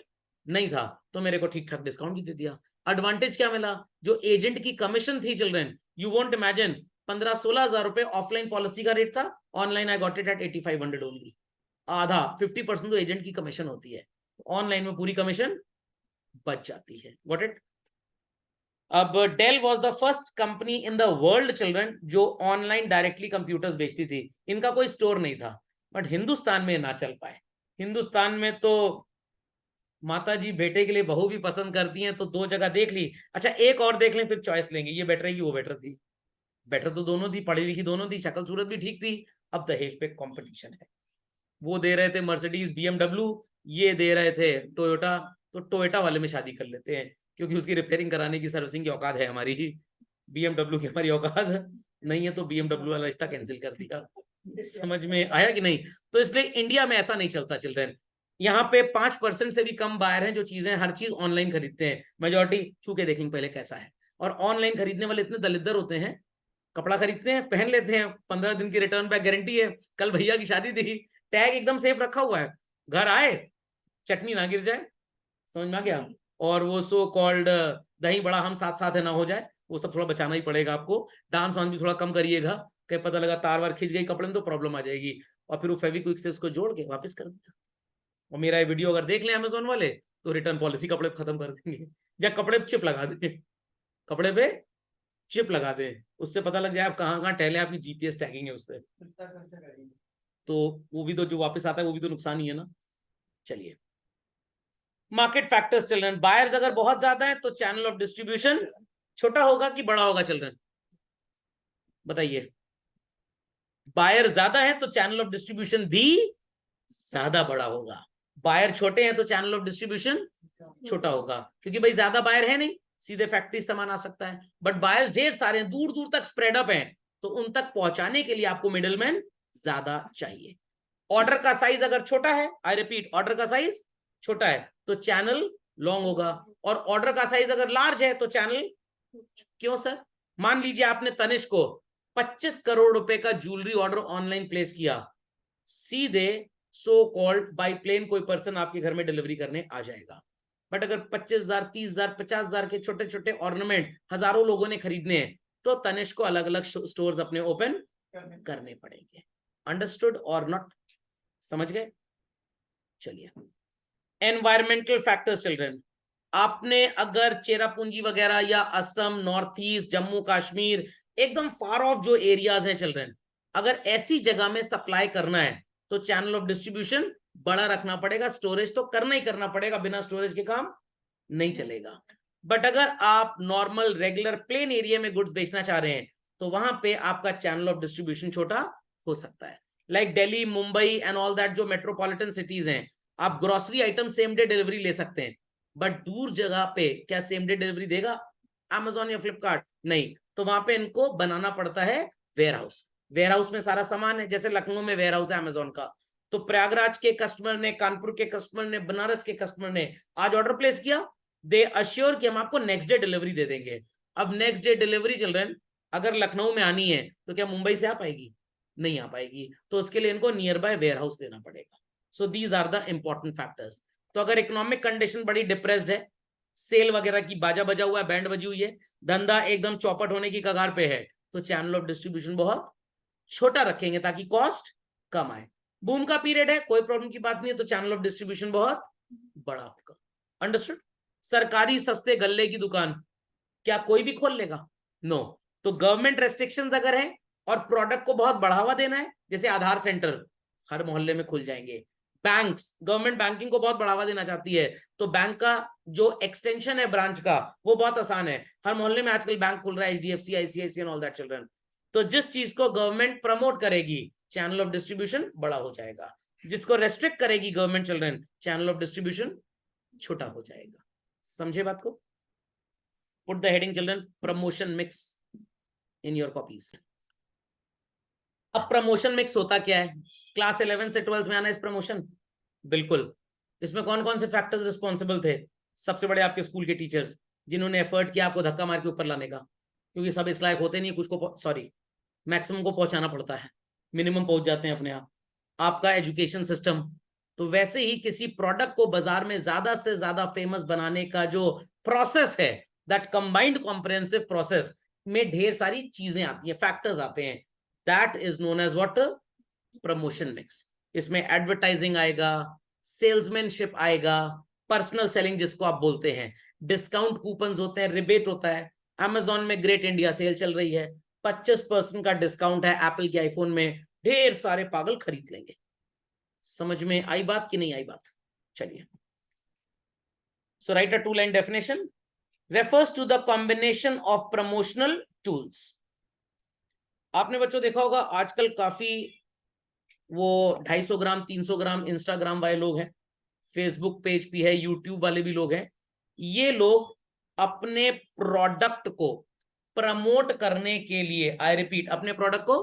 नहीं था, तो मेरे को ठीक ठाक डिस्काउंट भी दे दिया। एडवांटेज क्या मिला? जो एजेंट की कमीशन थी चिल्ड्रन, यू वोंट इमेजिन, 15-16 हजार रुपए ऑफलाइन पॉलिसी का रेट था, online I got it at 8500 only. आधा 50% तो एजेंट की कमीशन होती है, तो ऑनलाइन में पूरी कमीशन बच जाती है। Got it? अब Dell was the first company in the world children जो ऑनलाइन डायरेक्टली कंप्यूटर्स बेचती थी। इनका कोई स्टोर नहीं था, बट हिंदुस्तान में ना चल पाए। हिंदुस्तान में तो माता जी बेटे के लिए बहू भी पसंद करती हैं, तो 2 जगह देख ली, अच्छा एक और देख लें फिर चॉइस लेंगे, ये बेटर है कि वो बेटर थी। बेटर तो दोनों थी, पढ़ी लिखी दोनों थी, शक्ल सूरत भी ठीक थी। अब दहेज पे कंपटीशन है, वो दे रहे थे मर्सिडीज BMW, ये दे रहे थे टोयोटा, तो टोयोटा वाले में शादी कर लेते हैं, क्योंकि उसकी रिपेयरिंग कराने की सर्विसिंग की औकात है हमारी, BMW की हमारी औकात नहीं है, तो BMW वाला रिश्ता कैंसिल कर दिया। समझ में आया कि नहीं? तो इसलिए इंडिया में ऐसा नहीं चलता चिल्ड्रन। यहाँ पे 5% से भी कम बायर हैं जो चीजें हर चीज ऑनलाइन खरीदते हैं, मेजोरिटी छू के देखेंगे पहले कैसा है। और ऑनलाइन खरीदने वाले इतने दलिद्दर होते हैं, कपड़ा खरीदते हैं, पहन लेते हैं, 15 दिन की रिटर्न बैक गारंटी है। कल भैया की शादी थी, टैग एकदम सेफ रखा हुआ है, घर आए चटनी ना गिर जाए, समझ में आ गया। और वो सो कॉल्ड दही बड़ा हम साथ साथ है ना हो जाए, वो सब थोड़ा बचाना ही पड़ेगा आपको। डांस वांस भी थोड़ा कम करिएगा, कहीं पता लगा तार वार खिंच गई कपड़े में तो प्रॉब्लम आ जाएगी, और फिर वो फेविक्विक से उसको जोड़ के वापस कर दिया। और मेरा ये वीडियो अगर देख लें अमेजोन वाले, तो रिटर्न पॉलिसी कपड़े पे खत्म कर देंगे, या कपड़े पे चिप लगा दें, कपड़े पे चिप लगा दें, उससे पता लग जाए आप कहाँ कहाँ टहले, आपकी GPS टैगिंग है उससे, तो वो भी तो जो वापस आता है वो भी तो नुकसान ही है ना। चलिए, मार्केट फैक्टर्स चल रहे हैं, बायर्स अगर बहुत ज्यादा है तो चैनल ऑफ डिस्ट्रीब्यूशन छोटा होगा कि बड़ा होगा चिल्ड्रन, बताइए। बायर ज्यादा है तो चैनल ऑफ डिस्ट्रीब्यूशन भी ज्यादा बड़ा होगा, बायर छोटे हैं तो चैनल ऑफ डिस्ट्रीब्यूशन छोटा होगा, क्योंकि भाई ज्यादा बायर है नहीं, सीधे फैक्ट्री सामान आ सकता है, बट बायर्स ढेर सारे हैं, दूर दूर तक स्प्रेड अप हैं, तो उन तक पहुंचाने के लिए आपको मिडलमैन ज्यादा चाहिए। ऑर्डर का साइज अगर छोटा है, आई रिपीट, ऑर्डर का साइज छोटा है तो चैनल लॉन्ग होगा, और ऑर्डर का साइज अगर लार्ज है तो चैनल, क्यों सर? मान लीजिए आपने तनिष्क को 25 करोड़ रुपए का ज्वेलरी ऑर्डर ऑनलाइन प्लेस किया, सीधे सो कॉल्ड बाई प्लेन कोई पर्सन आपके घर में डिलीवरी करने आ जाएगा। बट अगर 25,000, 30,000, 50,000 के छोटे छोटे ऑर्नामेंट हजारों लोगों ने खरीदने हैं, तो तनिष्क को अलग अलग स्टोर्स अपने ओपन करने पड़ेंगे। अंडरस्टूड और नॉट? समझ गए? चलिए, एनवायरमेंटल फैक्टर्स चिल्ड्रन, आपने अगर चेरापूंजी वगैरह या असम, नॉर्थ ईस्ट, जम्मू कश्मीर, एकदम फार ऑफ जो एरियाज हैं चिल्ड्रन, अगर ऐसी जगह में सप्लाई करना है तो चैनल ऑफ डिस्ट्रीब्यूशन बड़ा रखना पड़ेगा, स्टोरेज तो करना ही करना पड़ेगा, बिना स्टोरेज के काम नहीं चलेगा। बट अगर आप नॉर्मल रेगुलर प्लेन एरिया में गुड्स बेचना चाह रहे हैं तो वहां पे आपका चैनल ऑफ डिस्ट्रीब्यूशन छोटा हो सकता है, like Delhi, Mumbai and all that, जो मेट्रोपॉलिटन सिटीज हैं, आप grocery item same day delivery ले सकते हैं, बट दूर जगह पे क्या सेम डे डिलीवरी देगा अमेजोन या फ्लिपकार्ट? नहीं, तो वहां पे इनको बनाना पड़ता है वेयर हाउस, वेयर हाउस में सारा सामान है, जैसे लखनऊ में वेयर हाउस है अमेजोन का, तो प्रयागराज के कस्टमर ने, कानपुर के कस्टमर ने, बनारस के कस्टमर ने आज ऑर्डर प्लेस किया, दे अश्योर कि हम आपको नेक्स्ट डे डिलीवरी दे देंगे। अब नेक्स्ट डे डिलीवरी चिल्ड्रन अगर लखनऊ में आनी है तो क्या मुंबई से आ पाएगी? नहीं आ पाएगी, तो उसके लिए इनको नियर बाय वेयर हाउस लेना पड़ेगा। So these are the important factors. तो अगर इकोनॉमिक कंडीशन बड़ी डिप्रेस्ड है, सेल वगैरह की बाजा बजा हुआ है, बैंड बजी हुई है, धंधा एकदम चौपट होने की कगार पे है, तो चैनल ऑफ डिस्ट्रीब्यूशन बहुत छोटा रखेंगे ताकि कॉस्ट कम आए। बूम का पीरियड है, कोई प्रॉब्लम की बात नहीं है, तो चैनल ऑफ डिस्ट्रीब्यूशन बहुत बड़ा होगा। अंडरस्टूड? सरकारी सस्ते गल्ले की दुकान क्या कोई भी खोल लेगा? नो। तो गवर्नमेंट रेस्ट्रिक्शंस अगर है और प्रोडक्ट को बहुत बढ़ावा देना है, जैसे आधार सेंटर हर मोहल्ले में खुल जाएंगे, बैंक्स, गवर्नमेंट बैंकिंग को बहुत बढ़ावा देना चाहती है, तो बैंक का जो एक्सटेंशन है ब्रांच का वो बहुत आसान है, हर मोहल्ले में आजकल बैंक खुल रहा है, HDFC, ICICI and all that children. तो जिस चीज को गवर्नमेंट प्रमोट करेगी चैनल ऑफ डिस्ट्रीब्यूशन बड़ा हो जाएगा, जिसको रेस्ट्रिक्ट करेगी government children, channel of distribution छोटा हो जाएगा। समझे बात को? Put the heading children promotion mix in your copies. अब प्रमोशन मिक्स होता क्या है? क्लास 11 से 12th में आना इस प्रमोशन, बिल्कुल। इसमें कौन कौन से फैक्टर्स रिस्पॉन्सिबल थे? सबसे बड़े आपके स्कूल के टीचर्स, जिन्होंने एफर्ट किया आपको धक्का मार के ऊपर लाने का, क्योंकि सब इस लायक होते नहीं, कुछ को सॉरी मैक्सिमम को पहुंचाना पड़ता है, मिनिमम पहुंच जाते हैं अपने आप। आपका एजुकेशन सिस्टम, तो वैसे ही किसी प्रोडक्ट को बाजार में ज्यादा से ज्यादा फेमस बनाने का जो प्रोसेस है, दैट कंबाइंड कॉम्प्रिहेंसिव प्रोसेस में ढेर सारी चीजें आती हैं, फैक्टर्स आते हैं, that is known as what? Promotion mix. इसमें एडवर्टाइजिंग आएगा, सेल्समैनशिप आएगा, पर्सनल सेलिंग जिसको आप बोलते हैं, डिस्काउंट कूपन्स होते हैं, रिबेट होता है। अमेजॉन में ग्रेट इंडिया सेल चल रही है, 25% का डिस्काउंट है एप्पल के आईफोन में, ढेर सारे पागल खरीद लेंगे। समझ में आई बात कि नहीं आई बात? चलिए, So write a 2-line definition. Refers to the combination of promotional tools. आपने बच्चों देखा होगा आजकल काफी वो 250 ग्राम 300 ग्राम इंस्टाग्राम वाले लोग हैं, फेसबुक पेज भी है, यूट्यूब वाले भी लोग हैं। ये लोग अपने प्रोडक्ट को प्रमोट करने के लिए, आई रिपीट, अपने प्रोडक्ट को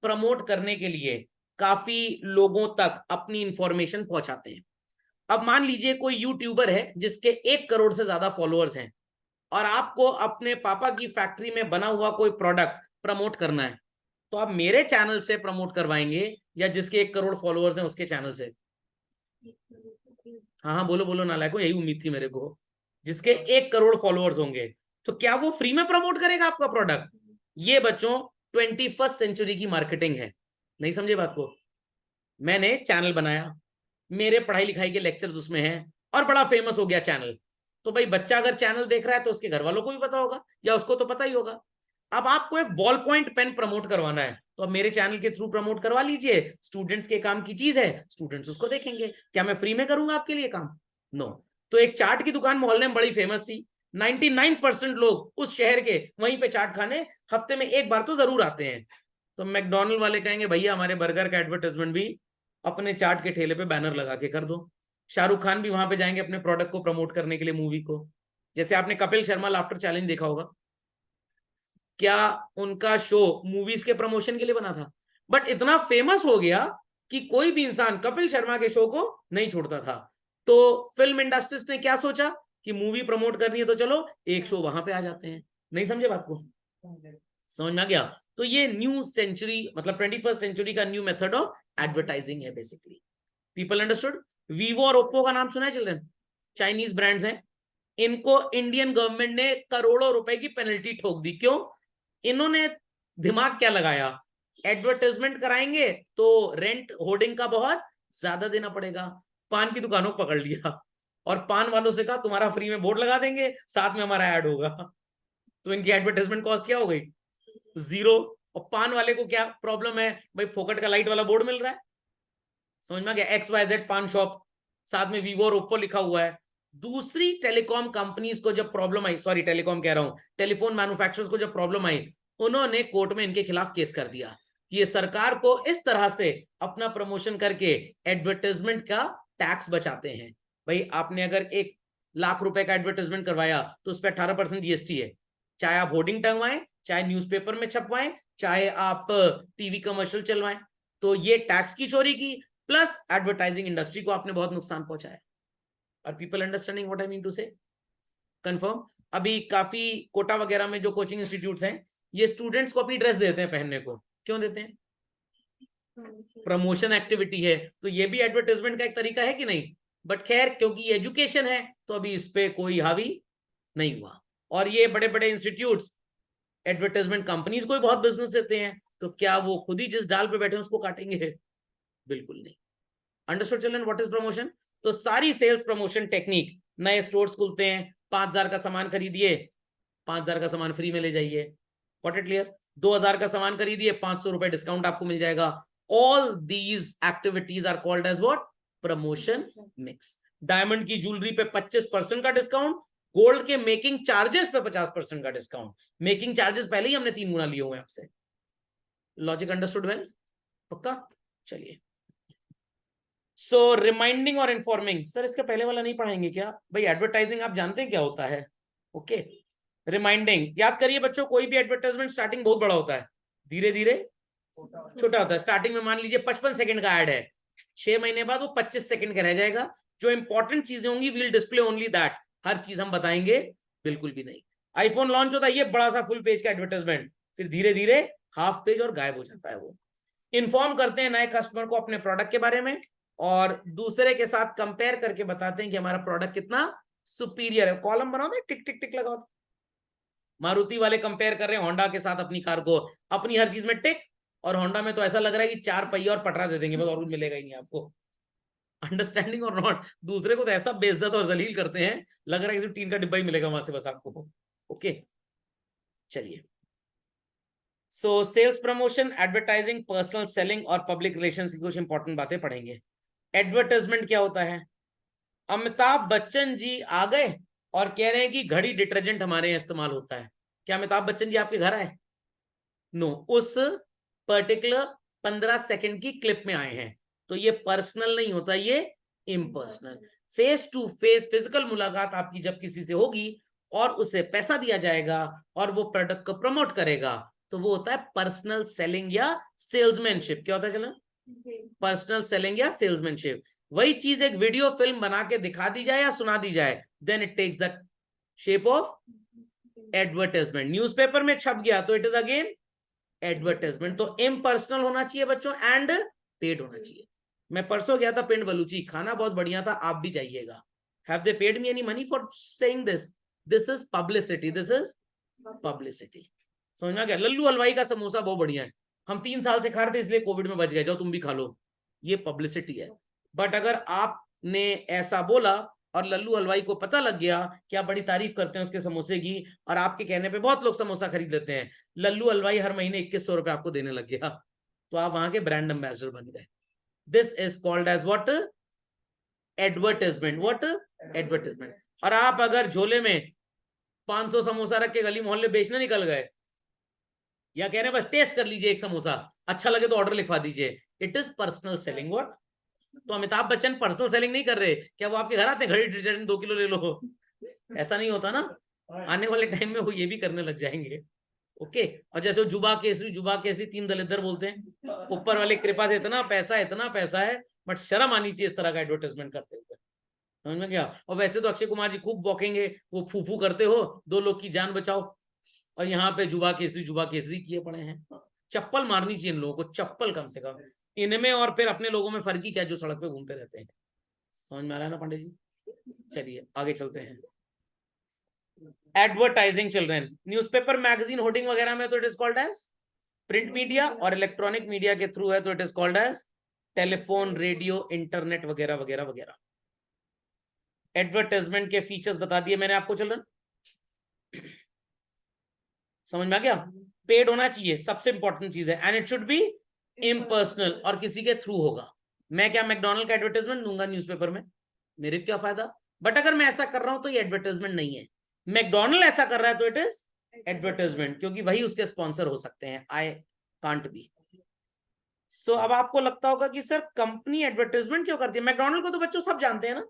प्रमोट करने के लिए काफी लोगों तक अपनी इंफॉर्मेशन पहुंचाते हैं। अब मान लीजिए कोई यूट्यूबर है जिसके 1 करोड़ से ज्यादा फॉलोअर्स हैं और आपको अपने पापा की फैक्ट्री में बना हुआ कोई प्रोडक्ट प्रमोट करना है, तो आप मेरे चैनल से प्रमोट करवाएंगे या जिसके 1 करोड़ फॉलोअर्स हैं उसके चैनल से? हाँ हाँ बोलो बोलो नालायको, यही उम्मीद थी मेरे को। जिसके 1 करोड़ फॉलोअर्स होंगे तो क्या वो फ्री में प्रमोट करेगा आपका प्रोडक्ट? ये बच्चों 21st सेंचुरी की मार्केटिंग है। नहीं समझे बात को? मैंने चैनल बनाया, मेरे पढ़ाई लिखाई के लेक्चर्स उसमें हैं और बड़ा फेमस हो गया चैनल, तो भाई बच्चा अगर चैनल देख रहा है तो उसके घर वालों को भी पता होगा या उसको तो पता ही होगा। अब आपको एक बॉल पॉइंट पेन प्रमोट करवाना है तो अब मेरे चैनल के थ्रू प्रमोट करवा लीजिए, स्टूडेंट्स के काम की चीज है, स्टूडेंट्स उसको देखेंगे। क्या मैं फ्री में करूंगा आपके लिए काम? नो। तो एक चाट की दुकान मोहल्ले में बड़ी फेमस थी, 99% लोग उस शहर के वहीं पे चाट खाने हफ्ते में 1 बार तो जरूर आते हैं। तो मैकडॉनल्ड वाले कहेंगे भैया हमारे बर्गर का एडवर्टाइजमेंट भी अपने चाट के ठेले पे बैनर लगा के कर दो। शाहरुख खान भी वहां पे जाएंगे अपने प्रोडक्ट को प्रमोट करने के लिए, मूवी को। जैसे आपने कपिल शर्मा लाफ्टर चैलेंज देखा होगा, क्या उनका शो मूवीज के प्रमोशन के लिए बना था? बट इतना फेमस हो गया कि कोई भी इंसान कपिल शर्मा के शो को नहीं छोड़ता था। तो फिल्म इंडस्ट्रीज ने क्या सोचा कि मूवी प्रमोट करनी है तो चलो एक शो वहां पे आ जाते हैं। नहीं समझे बात को? समझ में आ गया? तो ये न्यू सेंचुरी मतलब 21st सेंचुरी का न्यू मेथड ऑफ एडवर्टाइजिंग है बेसिकली। People understood? वीवो और ओप्पो का नाम सुना है चिल्ड्रन? चाइनीज ब्रांड्स हैं। इनको इंडियन गवर्नमेंट ने करोड़ों रुपए की पेनल्टी ठोक दी। क्यों? इन्होंने दिमाग क्या लगाया, एडवर्टाइजमेंट कराएंगे तो रेंट होर्डिंग का बहुत ज्यादा देना पड़ेगा। पान की दुकानों को पकड़ लिया और पान वालों से कहा तुम्हारा फ्री में बोर्ड लगा देंगे, साथ में हमारा ऐड होगा। तो इनकी एडवर्टाइजमेंट कॉस्ट क्या हो गई? 0। और पान वाले को क्या प्रॉब्लम है भाई, फोकट का लाइट वाला बोर्ड मिल रहा है। समझ में आ गया? XYZ पान शॉप, साथ में वीवो और ओप्पो लिखा हुआ है। दूसरी टेलीकॉम कंपनीज को जब प्रॉब्लम आई, सॉरी टेलीकॉम कह रहा हूं, टेलीफोन मैन्युफैक्चरर्स को जब प्रॉब्लम आई, उन्होंने कोर्ट में इनके खिलाफ केस कर दिया। ये सरकार को इस तरह से अपना प्रमोशन करके एडवर्टाइजमेंट का टैक्स बचाते हैं। भाई आपने अगर 1 लाख रुपए का एडवर्टाइजमेंट करवाया तो उस पर 18% GST है। चाहे आप होर्डिंग टंगवाएं, चाहे न्यूज़पेपर में छपवाएं, चाहे आप टीवी कमर्शियल चलवाएं, तो ये टैक्स की चोरी की, प्लस एडवर्टाइजिंग इंडस्ट्री को आपने बहुत नुकसान पहुंचाया। और people understanding what I mean to say? Confirm? अभी काफी कोटा वगैरह में जो कोचिंग इंस्टीट्यूट्स हैं, ये स्टूडेंट्स को अपनी ड्रेस देते हैं पहनने को। क्यों देते हैं? प्रमोशन एक्टिविटी है, तो ये भी एडवर्टाइजमेंट का एक तरीका है कि नहीं? बट खैर क्योंकि एजुकेशन है तो अभी इस पे कोई हावी नहीं हुआ। और ये बड़े बड़े इंस्टीट्यूट्स एडवर्टाइजमेंट कंपनीज को भी बहुत बिजनेस देते हैं, तो क्या वो खुद ही जिस डाल पे बैठे हैं उसको काटेंगे? बिल्कुल नहीं। Understood children what is promotion? तो सारी सेल्स प्रमोशन टेक्निक, नए स्टोर्स खुलते हैं, 5,000 का सामान खरीदिए, 5,000 का सामान फ्री में ले जाइए। What it clear? 2,000 का सामान खरीदिए, 500 रुपए डिस्काउंट आपको मिल जाएगा। All these activities are called as what? Promotion mix. Diamond की ज्वेलरी पे 25% का डिस्काउंट, गोल्ड के मेकिंग चार्जेस पे 50% का डिस्काउंट। मेकिंग चार्जेस पहले ही हमने 3 गुना लिए हुए हैं आपसे। Logic understood well? पक्का? चलिए। सो रिमाइंडिंग और इन्फॉर्मिंग, सर इसके पहले वाला नहीं पढ़ाएंगे क्या? भाई एडवर्टाइजिंग आप जानते हैं क्या होता है? ओके। रिमाइंडिंग याद करिए बच्चों, कोई भी एडवर्टाइजमेंट स्टार्टिंग बहुत बड़ा होता है, धीरे धीरे छोटा होता है। स्टार्टिंग में मान लीजिए 55 सेकंड का ऐड है, 6 महीने बाद वो 25 सेकंड का रह जाएगा। जो इंपॉर्टेंट चीजें होंगी विल डिस्प्ले ओनली दैट, हर चीज हम बताएंगे बिल्कुल भी नहीं। आईफोन लॉन्च होता है, ये बड़ा सा फुल पेज का एडवर्टाइजमेंट, फिर धीरे धीरे हाफ पेज और गायब हो जाता है। वो इन्फॉर्म करते हैं नए कस्टमर को अपने प्रोडक्ट के बारे में और दूसरे के साथ कंपेयर करके बताते हैं कि हमारा प्रोडक्ट कितना सुपीरियर है। कॉलम बनाओ, टिक टिक टिक लगाओ। मारुति वाले कंपेयर कर रहे हैं होंडा के साथ अपनी कार को, अपनी हर चीज में टिक, और होंडा में तो ऐसा लग रहा है कि 4 पहिया और पटरा दे देंगे बस, और कुछ मिलेगा ही नहीं आपको। अंडरस्टैंडिंग और नॉट? दूसरे को तो ऐसा बेइज्जत और जलील करते हैं, लग रहा है कि सिर्फ टीन का डिब्बा ही मिलेगा वहां से बस आपको। ओके चलिए। So sales promotion, advertising, personal selling और पब्लिक रिलेशंस की कुछ इंपॉर्टेंट बातें पढ़ेंगे। एडवर्टाइजमेंट क्या होता है? अमिताभ बच्चन जी आ गए और कह रहे हैं कि घड़ी डिटर्जेंट हमारे यहाँ इस्तेमाल होता है। क्या अमिताभ बच्चन जी आपके घर आए? नो, उस पर्टिकुलर 15 सेकंड की क्लिप में आए हैं। तो ये पर्सनल नहीं होता, ये impersonal. Face to face physical मुलाकात आपकी जब किसी से होगी और उसे पैसा दिया जाएगा और वो प्रोडक्ट को प्रमोट करेगा, तो वो होता है पर्सनल सेलिंग या सेल्समैनशिप। क्या होता है चलो? पर्सनल सेलिंग या सेल्समैनशिप। वही चीज एक वीडियो फिल्म बना के दिखा दी जाए या सुना दी जाए, then it takes the shape of advertisement. Newspaper में छप गया तो इट इज अगेन एडवर्टाइजमेंट। तो इम्पर्सनल होना चाहिए बच्चों एंड पेड होना चाहिए। मैं परसों गया था पिंड बलूची, खाना बहुत बढ़िया था, आप भी जाइएगा। Have they paid me any money for saying this? This is publicity, this is publicity. समझ में आ गया? लल्लू हलवाई का समोसा बहुत बढ़िया है, हम 3 साल से खा रहे थे इसलिए कोविड में बच गए, जाओ तुम भी खा लो। ये पब्लिसिटी है। बट अगर आपने ऐसा बोला और लल्लू हलवाई को पता लग गया कि आप बड़ी तारीफ करते हैं उसके समोसे की, और आपके कहने पे बहुत लोग समोसा खरीद लेते हैं, लल्लू हलवाई हर महीने 2100 रुपए आपको देने लग गया, तो आप वहां के ब्रांड एम्बेसडर बन गए। This is called as what? Advertisement. What? Advertisement. और आप अगर झोले में 500 समोसा रख के गली मोहल्ले बेचने निकल गए, या कह रहे हैं बस टेस्ट कर लीजिए एक समोसा, अच्छा लगे तो ऑर्डर लिखवा दीजिए, it is personal selling. What? तो अमिताभ बच्चन पर्सनल सेलिंग नहीं कर रहे। क्या वो आपके घर आते हैं, घड़ी डिटर्जेंट 2 किलो ले लो? ऐसा नहीं होता ना। आने वाले टाइम में वो ये भी करने लग जाएंगे। ओके। और जैसे वो जुबा केसरी, जुबा केसरी 3 दलिद्दर बोलते हैं, ऊपर वाले कृपा से इतना पैसा है, बट शर्म आनी चाहिए इस तरह का एडवर्टाइजमेंट करते हुए। समझ में गया? और वैसे तो अक्षय कुमार जी खूब बौकेंगे, वो फूफू करते हो 2 लोग की जान बचाओ, और यहाँ पे जुबा केसरी किए पड़े हैं। चप्पल मारनी चाहिए इन लोगों को, चप्पल कम से कम। इनमें और फिर अपने लोगों में फर्क ही क्या, जो सड़क पे घूमते रहते हैं। समझ में आ रहा है ना पांडे जी? चलिए आगे चलते हैं। Advertising children, newspaper magazine hoarding वगैरह में तो it is called as print media, और इलेक्ट्रॉनिक मीडिया के थ्रू है तो it is called as telephone, radio, internet वगैरह वगैरह वगैरह। एडवर्टाइजमेंट के फीचर्स बता दिए मैंने आपको चिल्ड्रन, समझ में आ गया? पेड होना चाहिए, सबसे इंपॉर्टेंट चीज है, and it should be impersonal, और किसी के थ्रू होगा। मैं क्या मैकडॉनल्ड का एडवर्टाइजमेंट दूंगा न्यूज़पेपर में? मेरे क्या फायदा? बट अगर मैं ऐसा कर रहा हूं तो ये एडवर्टाइजमेंट नहीं है। मैकडॉनल्ड ऐसा कर रहा है तो इट इज एडवर्टाइजमेंट, क्योंकि वही उसके स्पॉन्सर हो सकते हैं। I can't be. सो अब आपको लगता होगा कि सर कंपनी एडवर्टाइजमेंट क्यों करती है? मैकडॉनल्ड को तो बच्चों सब जानते हैं ना।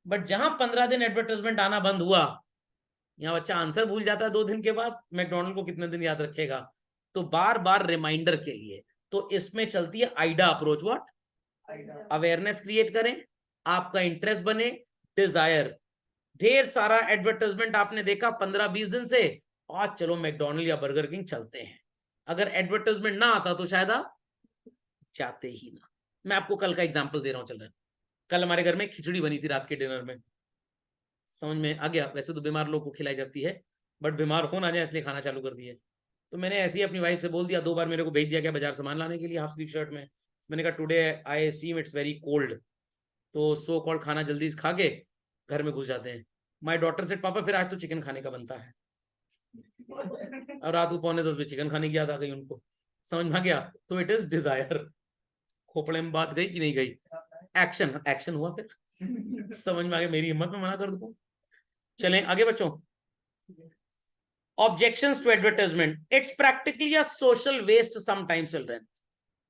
बट जहां 15 दिन एडवर्टाइजमेंट आना बंद हुआ, यहाँ बच्चा आंसर भूल जाता है 2 दिन के बाद, मैकडॉनल्ड को कितने दिन याद रखेगा? तो बार बार रिमाइंडर के लिए तो इसमें चलती है Aida approach. What? Awareness create करें, आपका इंटरेस्ट बने, डिजायर। ढेर सारा एडवर्टाइजमेंट आपने देखा 15-20 दिन से, आज चलो मैकडॉनल्ड या बर्गर किंग चलते हैं। अगर एडवर्टाइजमेंट ना आता तो शायद आप जाते ही ना। मैं आपको कल का एग्जांपल दे रहा हूं। चल रहा है, कल हमारे घर में खिचड़ी बनी थी रात के डिनर में। समझ में आ गया? वैसे तो बीमार लोग को खिलाई जाती है, बट बीमार हो ना जाए इसलिए खाना चालू कर दिए। तो मैंने ऐसे ही अपनी वाइफ से बोल दिया, 2 बार मेरे को भेज दिया गया बाजार सामान लाने के लिए हाफ स्लीव शर्ट में। मैंने कहा today I seem it's very cold, तो सो कॉल्ड खाना जल्दी से खा के घर में घुस जाते हैं। माई डॉटर से, पापा फिर आज तो चिकन खाने का बनता है। और रात को 9:45 बजे चिकन खाने की याद आ गई उनको। समझ में आ गया? तो इट इज डिजायर। खोपड़े में बात गई कि नहीं गई? एक्शन, एक्शन हुआ फिर। समझ में आ गया? मेरी हिम्मत में मना कर दूं? चलें आगे बच्चों। Objections to advertisement, it's practically a social waste sometimes children.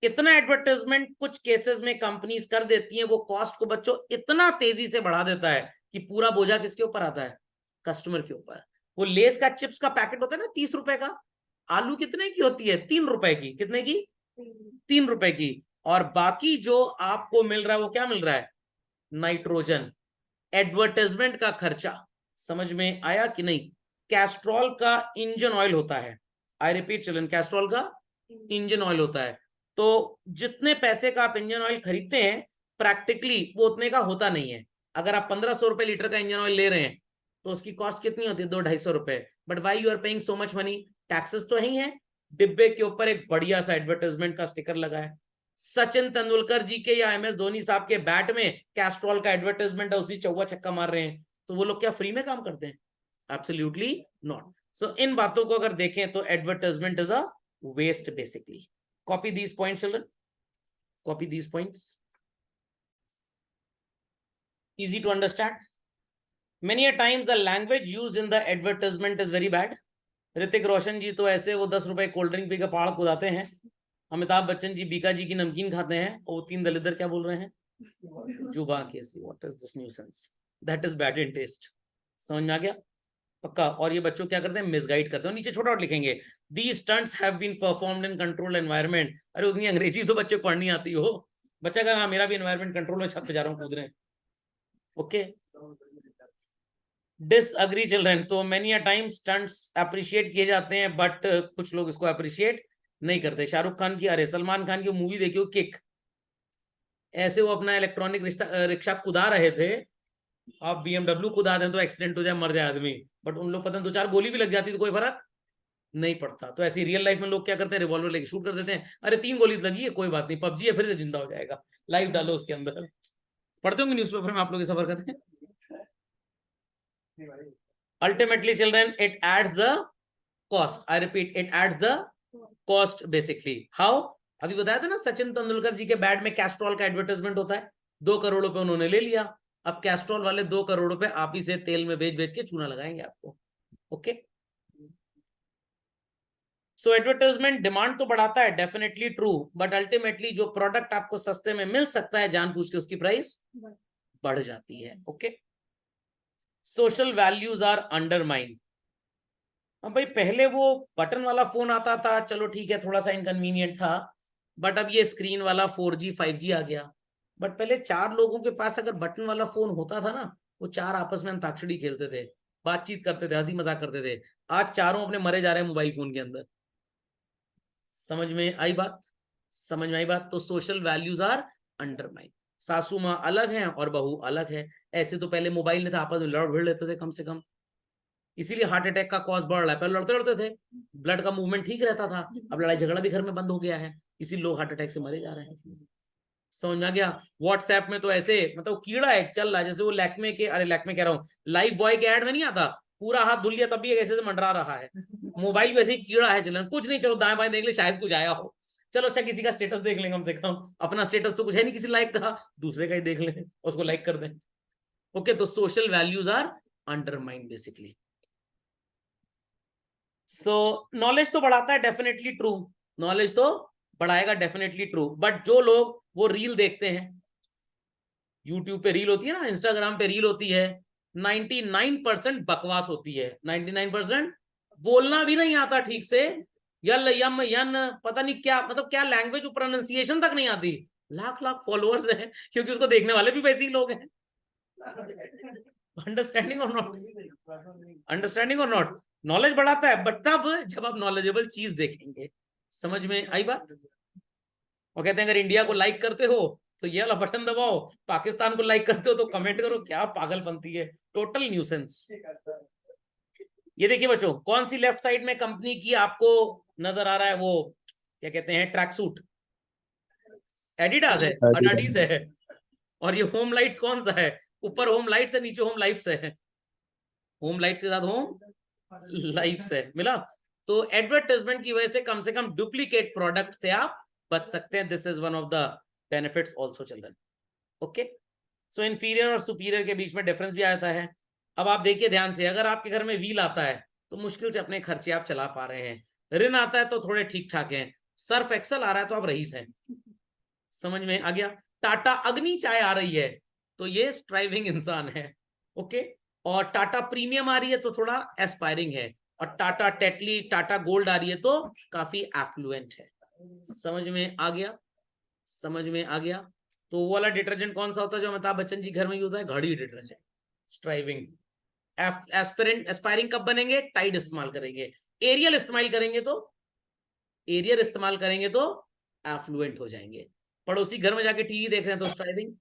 इतना एडवर्टाइजमेंट कुछ केसेस में कंपनीज कर देती हैं, वो कॉस्ट को बच्चों इतना तेजी से बढ़ा देता है कि पूरा बोझा किसके ऊपर आता है? कस्टमर के ऊपर। वो लेस का चिप्स का पैकेट होता है ना 30 रुपए का, आलू कितने की होती है? 3 रुपए की। कितने की? 3 रुपए की। और बाकी जो आपको मिल रहा है वो क्या मिल रहा है? नाइट्रोजन। एडवर्टाइजमेंट का खर्चा समझ में आया कि नहीं? कैस्ट्रॉल का इंजन ऑयल होता है। आई रिपीट चिल्ड्रन, कैस्ट्रॉल का इंजन ऑयल होता है। तो जितने पैसे का आप इंजन ऑयल खरीदते हैं, प्रैक्टिकली वो उतने का होता नहीं है। अगर आप 1500 रुपए लीटर का इंजन ऑयल ले रहे हैं तो उसकी कॉस्ट कितनी होती है? 200-250 रुपए। But why you are paying so much money? Taxes तो ही है। डिब्बे के ऊपर एक बढ़िया सा एडवर्टाइजमेंट का स्टिकर लगा है, सचिन तेंदुलकर जी के या एमएस धोनी साहब के बैट में कैस्ट्रॉल का एडवर्टाइजमेंट है, उसी चौवा छक्का मार रहे हैं। तो वो लोग क्या फ्री में काम करते हैं? Absolutely not. सो इन बातों को अगर देखें तो advertisement is a waste basically. Copy these points children, copy these points. easy to understand. Many a times the language used in the advertisement is very bad. Hrithik Roshan ji तो ऐसे वो 10 रुपए कोल्ड ड्रिंक पी के पहाड़ कूदाते हैं, अमिताभ बच्चन जी बीका जी की नमकीन खाते हैं, और 3 दलिदर क्या बोल रहे हैं, जुबा कैसी, what is this nuisance, that is bad in taste. समझ में आ गया पक्का। और ये बच्चों क्या करते हैं, मिसगाइड करते हैं। नीचे छोटा और लिखेंगे the stunts have been performed in controlled environment. अरे उतनी अंग्रेजी तो बच्चे पढ़नी आती हो, बच्चा कहा हाँ मेरा भी एनवायरनमेंट कंट्रोल में, छत पे जा रहा हूँ कूद रहे हैं। ओके, डिसअग्री चिल्ड्रन, तो many a time stunts appreciate किए जाते हैं, बट कुछ लोग इसको अप्रिशिएट नहीं करते। शाहरुख खान की, अरे सलमान खान की मूवी देखी हो किक, ऐसे वो अपना इलेक्ट्रॉनिक रिक्शा कुदा रहे थे, आप BMW कुदा दें तो एक्सीडेंट हो जाए, मर जाए आदमी, बट उन लोग पता नहीं 2-4 गोली भी लग जाती तो कोई फर्क नहीं पड़ता। तो ऐसी रियल लाइफ में लोग क्या करते हैं, रिवॉल्वर लेके शूट कर देते हैं, अरे 3 गोली लगी है कोई बात नहीं, PUBG है फिर से जिंदा हो जाएगा, लाइव डालो उसके अंदर। पढ़ते होंगे न्यूज़पेपर में आप लोग, सफर करते हैं। Ultimately children, it adds the cost, I repeat, it adds the cost basically. How? अभी बताया था ना, सचिन तेंदुलकर जी के बैट में कैस्ट्रॉल का एडवर्टाइजमेंट होता है, 2 करोड़ रुपए उन्होंने ले लिया, अब कैस्ट्रॉल वाले 2 करोड़ रुपए आप ही से तेल में बेच बेच के चूना लगाएंगे आपको। ओके, सो एडवर्टाइजमेंट डिमांड तो बढ़ाता है, डेफिनेटली ट्रू, बट अल्टीमेटली जो प्रोडक्ट आपको सस्ते में मिल सकता है, जानबूझ के उसकी प्राइस बढ़ जाती है। Okay, social values are undermine. अब भाई पहले वो बटन वाला फोन आता था, चलो ठीक है थोड़ा सा इनकन्वीनियंट था, बट अब ये स्क्रीन वाला 4G 5G आ गया। बट पहले 4 लोगों के पास अगर बटन वाला फोन होता था ना, वो 4 आपस में अंताक्षरी खेलते थे, बातचीत करते थे, हंसी मजाक करते थे। आज चारों अपने मरे जा रहे हैं मोबाइल फोन के अंदर। समझ में आई बात, समझ में आई बात। तो सोशल वैल्यूज आर अंडरमाइन। सासू माँ अलग है और बहू अलग है। ऐसे तो पहले मोबाइल नहीं था, आपस में लड़ भिड़ लेते थे कम से कम, इसीलिए हार्ट अटैक का कॉज बढ़ रहा है। पहले लड़ते लड़ते थे, ब्लड का मूवमेंट ठीक रहता था, अब लड़ाई झगड़ा भी घर में बंद हो गया है, इसीलिए लोग हार्ट अटैक से मरे जा रहे हैं। समझ में आ गया। व्हाट्सएप में तो ऐसे मतलब कीड़ा एक चल रहा है, जैसे वो लैक्मे के, अरे लैक्मे कह रहा हूँ, लाइफ बॉय के ऐड में नहीं आता, पूरा हाथ धुल लिया तब भी ऐसे से मंडरा रहा है। मोबाइल वैसे ही कीड़ा है, चलन कुछ नहीं, चलो दाएं बाएं देख ले, शायद कुछ आया हो, चलो अच्छा किसी का स्टेटस देख लें, कम से कम अपना स्टेटस तो कुछ है नहीं किसी लाइक का, दूसरे का ही देख लें, उसको लाइक कर दें। ओके, तो social values are undermined basically. So knowledge तो बढ़ाता है, डेफिनेटली ट्रू, नॉलेज तो बढ़ाएगा, डेफिनेटली ट्रू, बट जो लोग वो रील देखते हैं, यूट्यूब पे रील होती है ना, इंस्टाग्राम पे रील होती है, 99% बकवास होती है, 99% बोलना भी नहीं आता ठीक से, यल यम यन पता नहीं क्या, मतलब क्या लैंग्वेज, प्रोनाउंसिएशन तक नहीं आती, लाख लाख फॉलोअर्स हैं, क्योंकि उसको देखने वाले भी वैसे ही लोग हैं। अंडरस्टैंडिंग और नॉट, अंडरस्टैंडिंग और नॉट, नॉलेज बढ़ाता है, बट तब जब आप नॉलेजेबल चीज देखेंगे। समझ में आई बात। और कहते हैं अगर इंडिया को लाइक करते हो तो ये वाला बटन दबाओ, पाकिस्तान को लाइक करते हो तो कमेंट करो, क्या पागलपंती है, टोटल न्यूसेंस। ये देखिए बच्चों, कौन सी लेफ्ट साइड में कंपनी की आपको नजर आ रहा है, वो क्या कहते हैं, ट्रैक सूट, एडिडास है, अडाडीज है, और ये होम लाइट्स कौन सा है, ऊपर होम लाइट्स है, नीचे होम लाइफ्स है, होम लाइट्स के साथ होम लाइफ्स है, मिला। तो एडवर्टाइजमेंट की वजह से कम डुप्लीकेट प्रोडक्ट से आप बच सकते हैं, this is one of the benefits also children. Okay, so inferior और सुपीरियर के बीच में डिफरेंस भी आता है। अब आप देखिए ध्यान से, अगर आपके घर में व्हील आता है तो मुश्किल से अपने खर्चे आप चला पा रहे हैं, रिन आता है तो थोड़े ठीक ठाक हैं, सर्फ एक्सल आ रहा है तो आप रईस हैं। समझ में आ गया। टाटा अग्नि चाय आ रही है तो ये स्ट्राइविंग इंसान है। ओके, और टाटा प्रीमियम आ रही है तो थोड़ा एस्पायरिंग है, और टाटा टेटली, टाटा गोल्ड आ रही है तो काफी एफ्लुएंट है। समझ में आ गया, समझ में आ गया। तो वो वाला डिटर्जेंट कौन सा होता है जो अमिताभ बच्चन जी घर में यूज होता है, घड़ी डिटर्जेंट, स्ट्राइविंग। एस्पिरेंट एस्पायरिंग कब बनेंगे, टाइड इस्तेमाल करेंगे, एरियल इस्तेमाल करेंगे तो, एरियल इस्तेमाल करेंगे तो एफ्लुएंट हो जाएंगे। पड़ोसी घर में जाके टीवी देख रहे हैं तो स्ट्राइविंग,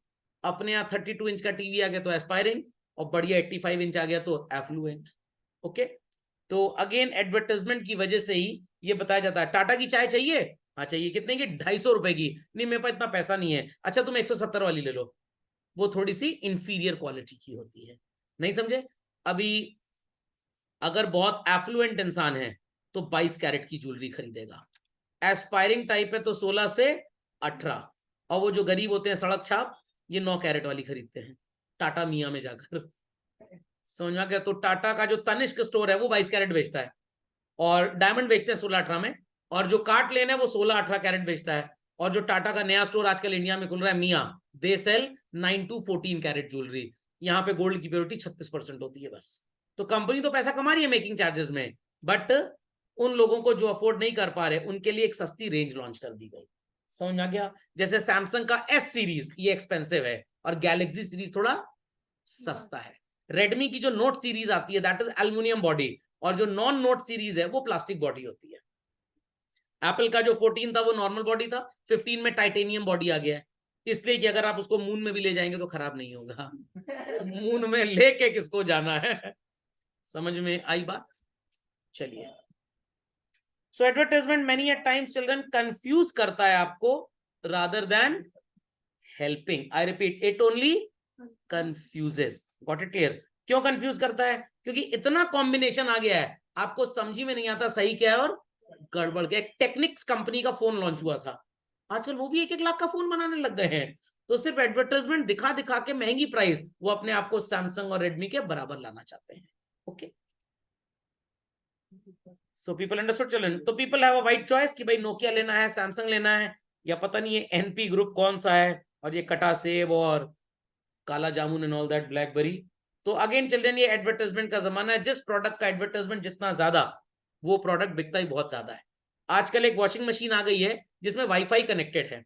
अपने यहाँ 32 इंच का टीवी आ गया तो एस्पायरिंग, और बढ़िया 85 इंच आ गया तो एफ्लुएंट। ओके, तो अगेन एडवर्टाइजमेंट की वजह से ही ये बताया जाता है, टाटा की चाय चाहिए, हाँ चाहिए, कितने की, 250 रुपए की, नहीं मेरे पास इतना पैसा नहीं है, अच्छा तुम 170 वाली ले लो, वो थोड़ी सी इंफीरियर क्वालिटी की होती है। नहीं समझे। अभी अगर बहुत एफ्लुएंट इंसान है तो 22 कैरेट की ज्वेलरी खरीदेगा, एस्पायरिंग टाइप है तो 16 से 18, और वो जो गरीब होते हैं सड़क छाप, ये 9 कैरेट वाली खरीदते हैं। टाटा मिया में जाकर, समझ में आ गया। तो टाटा का जो तनिष्क स्टोर है वो 22 कैरेट बेचता है, और डायमंड बेचते हैं 16-18 में, और जो काट लेन है वो 16-18 कैरेट बेचता है। और जो टाटा का नया स्टोर आजकल इंडिया में खुल रहा है मिया, they sell 9 to 14 carat jewellery. यहाँ पे गोल्ड की प्योरिटी 36% होती है बस। तो कंपनी तो पैसा कमा रही है मेकिंग चार्जेस में, बट उन लोगों को जो अफोर्ड नहीं कर पा रहे उनके लिए एक सस्ती रेंज लॉन्च कर दी गई। समझ में आ गया। जैसे सैमसंग का एस सीरीज ये एक्सपेंसिव है और गैलेक्सी सीरीज थोड़ा सस्ता है। रेडमी की जो नोट सीरीज आती है दैट इज एल्यूमिनियम बॉडी, और जो नॉन नोट सीरीज है वो प्लास्टिक बॉडी होती है। एप्पल का जो 14 था वो नॉर्मल बॉडी था, 15 में टाइटेनियम बॉडी आ गया है, इसलिए कि अगर आप उसको मून में भी ले जाएंगे तो खराब नहीं होगा। मून में लेके किसको जाना है, समझ में आई बात। चलिए, so advertisement many at times children confuse करता है आपको rather than helping. I repeat, it only confuses. Got it clear? क्यों कंफ्यूज करता है? क्योंकि इतना कॉम्बिनेशन आ गया है, आपको समझ में नहीं आता सही क्या है और गड़बड़ क्या। टेक्निक्स कंपनी का फोन लॉन्च हुआ था, आजकल वो भी 1-1 लाख का फोन बनाने लग गए हैं। तो सिर्फ एडवर्टाइजमेंट दिखा दिखा के महंगी प्राइस, वो अपने आप को सैमसंग और रेडमी के बराबर लाना चाहते हैं। Okay, so people understood children. तो people have a wide choice कि भाई नोकिया लेना है, सैमसंग लेना है, या पता नहीं है एनपी ग्रुप कौन सा है, और ये कटा सेब और काला जामुन एंड ऑल दैट, ब्लैकबेरी। तो अगेन चिल्ड्रन, ये एडवर्टाइजमेंट का जमाना है। जिस प्रोडक्ट का एडवर्टाइजमेंट जितना ज्यादा, वो प्रोडक्ट बिकता ही बहुत ज्यादा है। आजकल एक वॉशिंग मशीन आ गई है जिसमें वाईफाई कनेक्टेड है,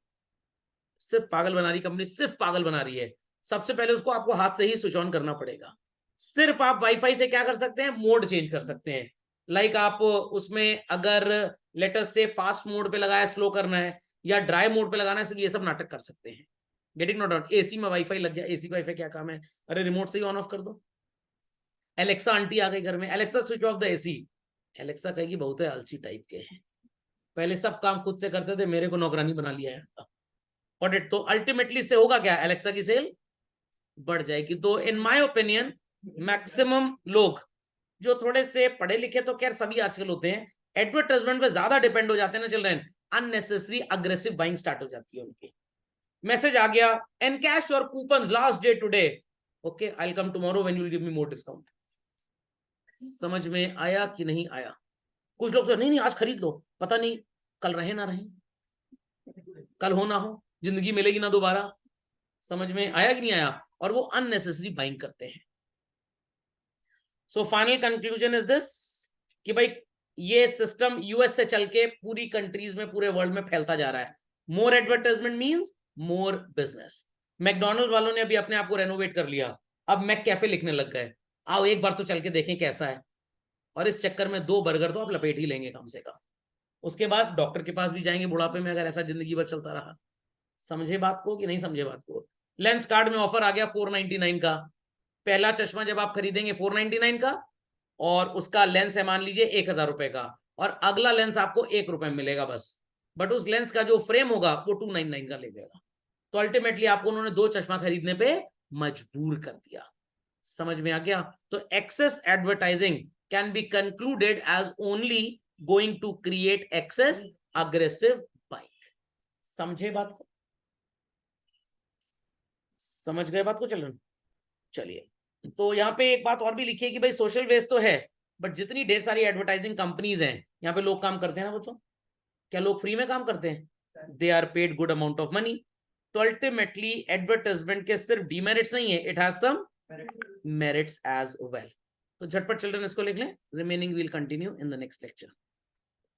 सिर्फ पागल बना रही कंपनी, सिर्फ पागल बना रही है। सबसे पहले उसको आपको हाथ से ही स्विच ऑन करना पड़ेगा। सिर्फ आप वाईफाई से क्या कर सकते हैं, मोड चेंज कर सकते हैं। लाइक आप उसमें अगर लेटेस्ट से फास्ट मोड पे लगाया, स्लो करना है, या ड्राई मोड पे लगाना है, सिर्फ ये सब नाटक कर सकते हैं। Getting note out. एसी में वाईफाई लग जाए, एसी वाईफाई क्या काम है, अरे रिमोट से ही ऑन ऑफ कर दो। एलेक्सा आंटी आ गई घर में, Alexa switch off the AC. Alexa कहेगी बहुत है आलसी टाइप के हैं, पहले सब काम खुद से करते थे, मेरे को नौकरानी बना लिया है। ऑडिट तो अल्टीमेटली से होगा क्या, एलेक्सा की सेल बढ़ जाएगी। तो इन माय ओपिनियन मैक्सिमम लोग जो थोड़े से पढ़े लिखे, तो खैर सभी आजकल होते हैं, एडवर्टाइजमेंट पे ज्यादा डिपेंड हो जाते हैं ना children, unnecessary aggressive buying start हो जाती है उनकी। मैसेज आ गया, encash your coupon last day today, okay I will come tomorrow when you will give me more discount. समझ में आया कि नहीं आया? कुछ लोग तो नहीं नहीं आज खरीद लो, पता नहीं कल रहे ना रहे, कल हो ना हो, जिंदगी मिलेगी ना दोबारा। समझ में आया कि नहीं आया? और वो अननेसेसरी बाइंग करते हैं। So final conclusion is this कि भाई ये सिस्टम यूएस से चल के पूरी कंट्रीज में, पूरे वर्ल्ड में फैलता जा रहा है। More advertisement means more business. McDonald वालों ने अभी अपने आप को रेनोवेट कर लिया, अब मैक कैफे लिखने लग गए। आओ एक बार तो चल के देखें कैसा है, और इस चक्कर में 2 बर्गर तो आप लपेट ही लेंगे कम से कम। उसके बाद डॉक्टर के पास भी जाएंगे बुढ़ापे में, अगर ऐसा जिंदगी भर चलता रहा। समझे बात को कि नहीं समझे बात को? लेंस कार्ड में ऑफर आ गया 499 का। पहला चश्मा जब आप खरीदेंगे 499 का, और उसका लेंस है मान लीजिए 1000 रुपए का, और अगला लेंस आपको 1 रुपए में मिलेगा बस, बट उस लेंस का जो फ्रेम होगा वो 299 का लगेगा। तो अल्टीमेटली आपको उन्होंने 2 चश्मा खरीदने पे मजबूर कर दिया। समझ में आ गया? तो excess advertising can be concluded as only going to create excess aggressive buying. समझे बात को? समझ गए बात को चलन? चलिए, तो यहाँ पे एक बात और भी लिखी है कि भाई सोशल वेस्ट तो है, बट जितनी ढेर सारी एडवर्टाइजिंग कंपनीज हैं, यहाँ पे लोग काम करते हैं ना बच्चों, क्या लोग फ्री में काम करते हैं? They are paid good amount of money. तो अल्टीमेटली एडवर्टाइजमेंट के सिर्फ डीमेरिट्स नहीं है, it has some merits as well. तो झटपट चिल्ड्रन इसको लिख लें, remaining will continue in the next lecture.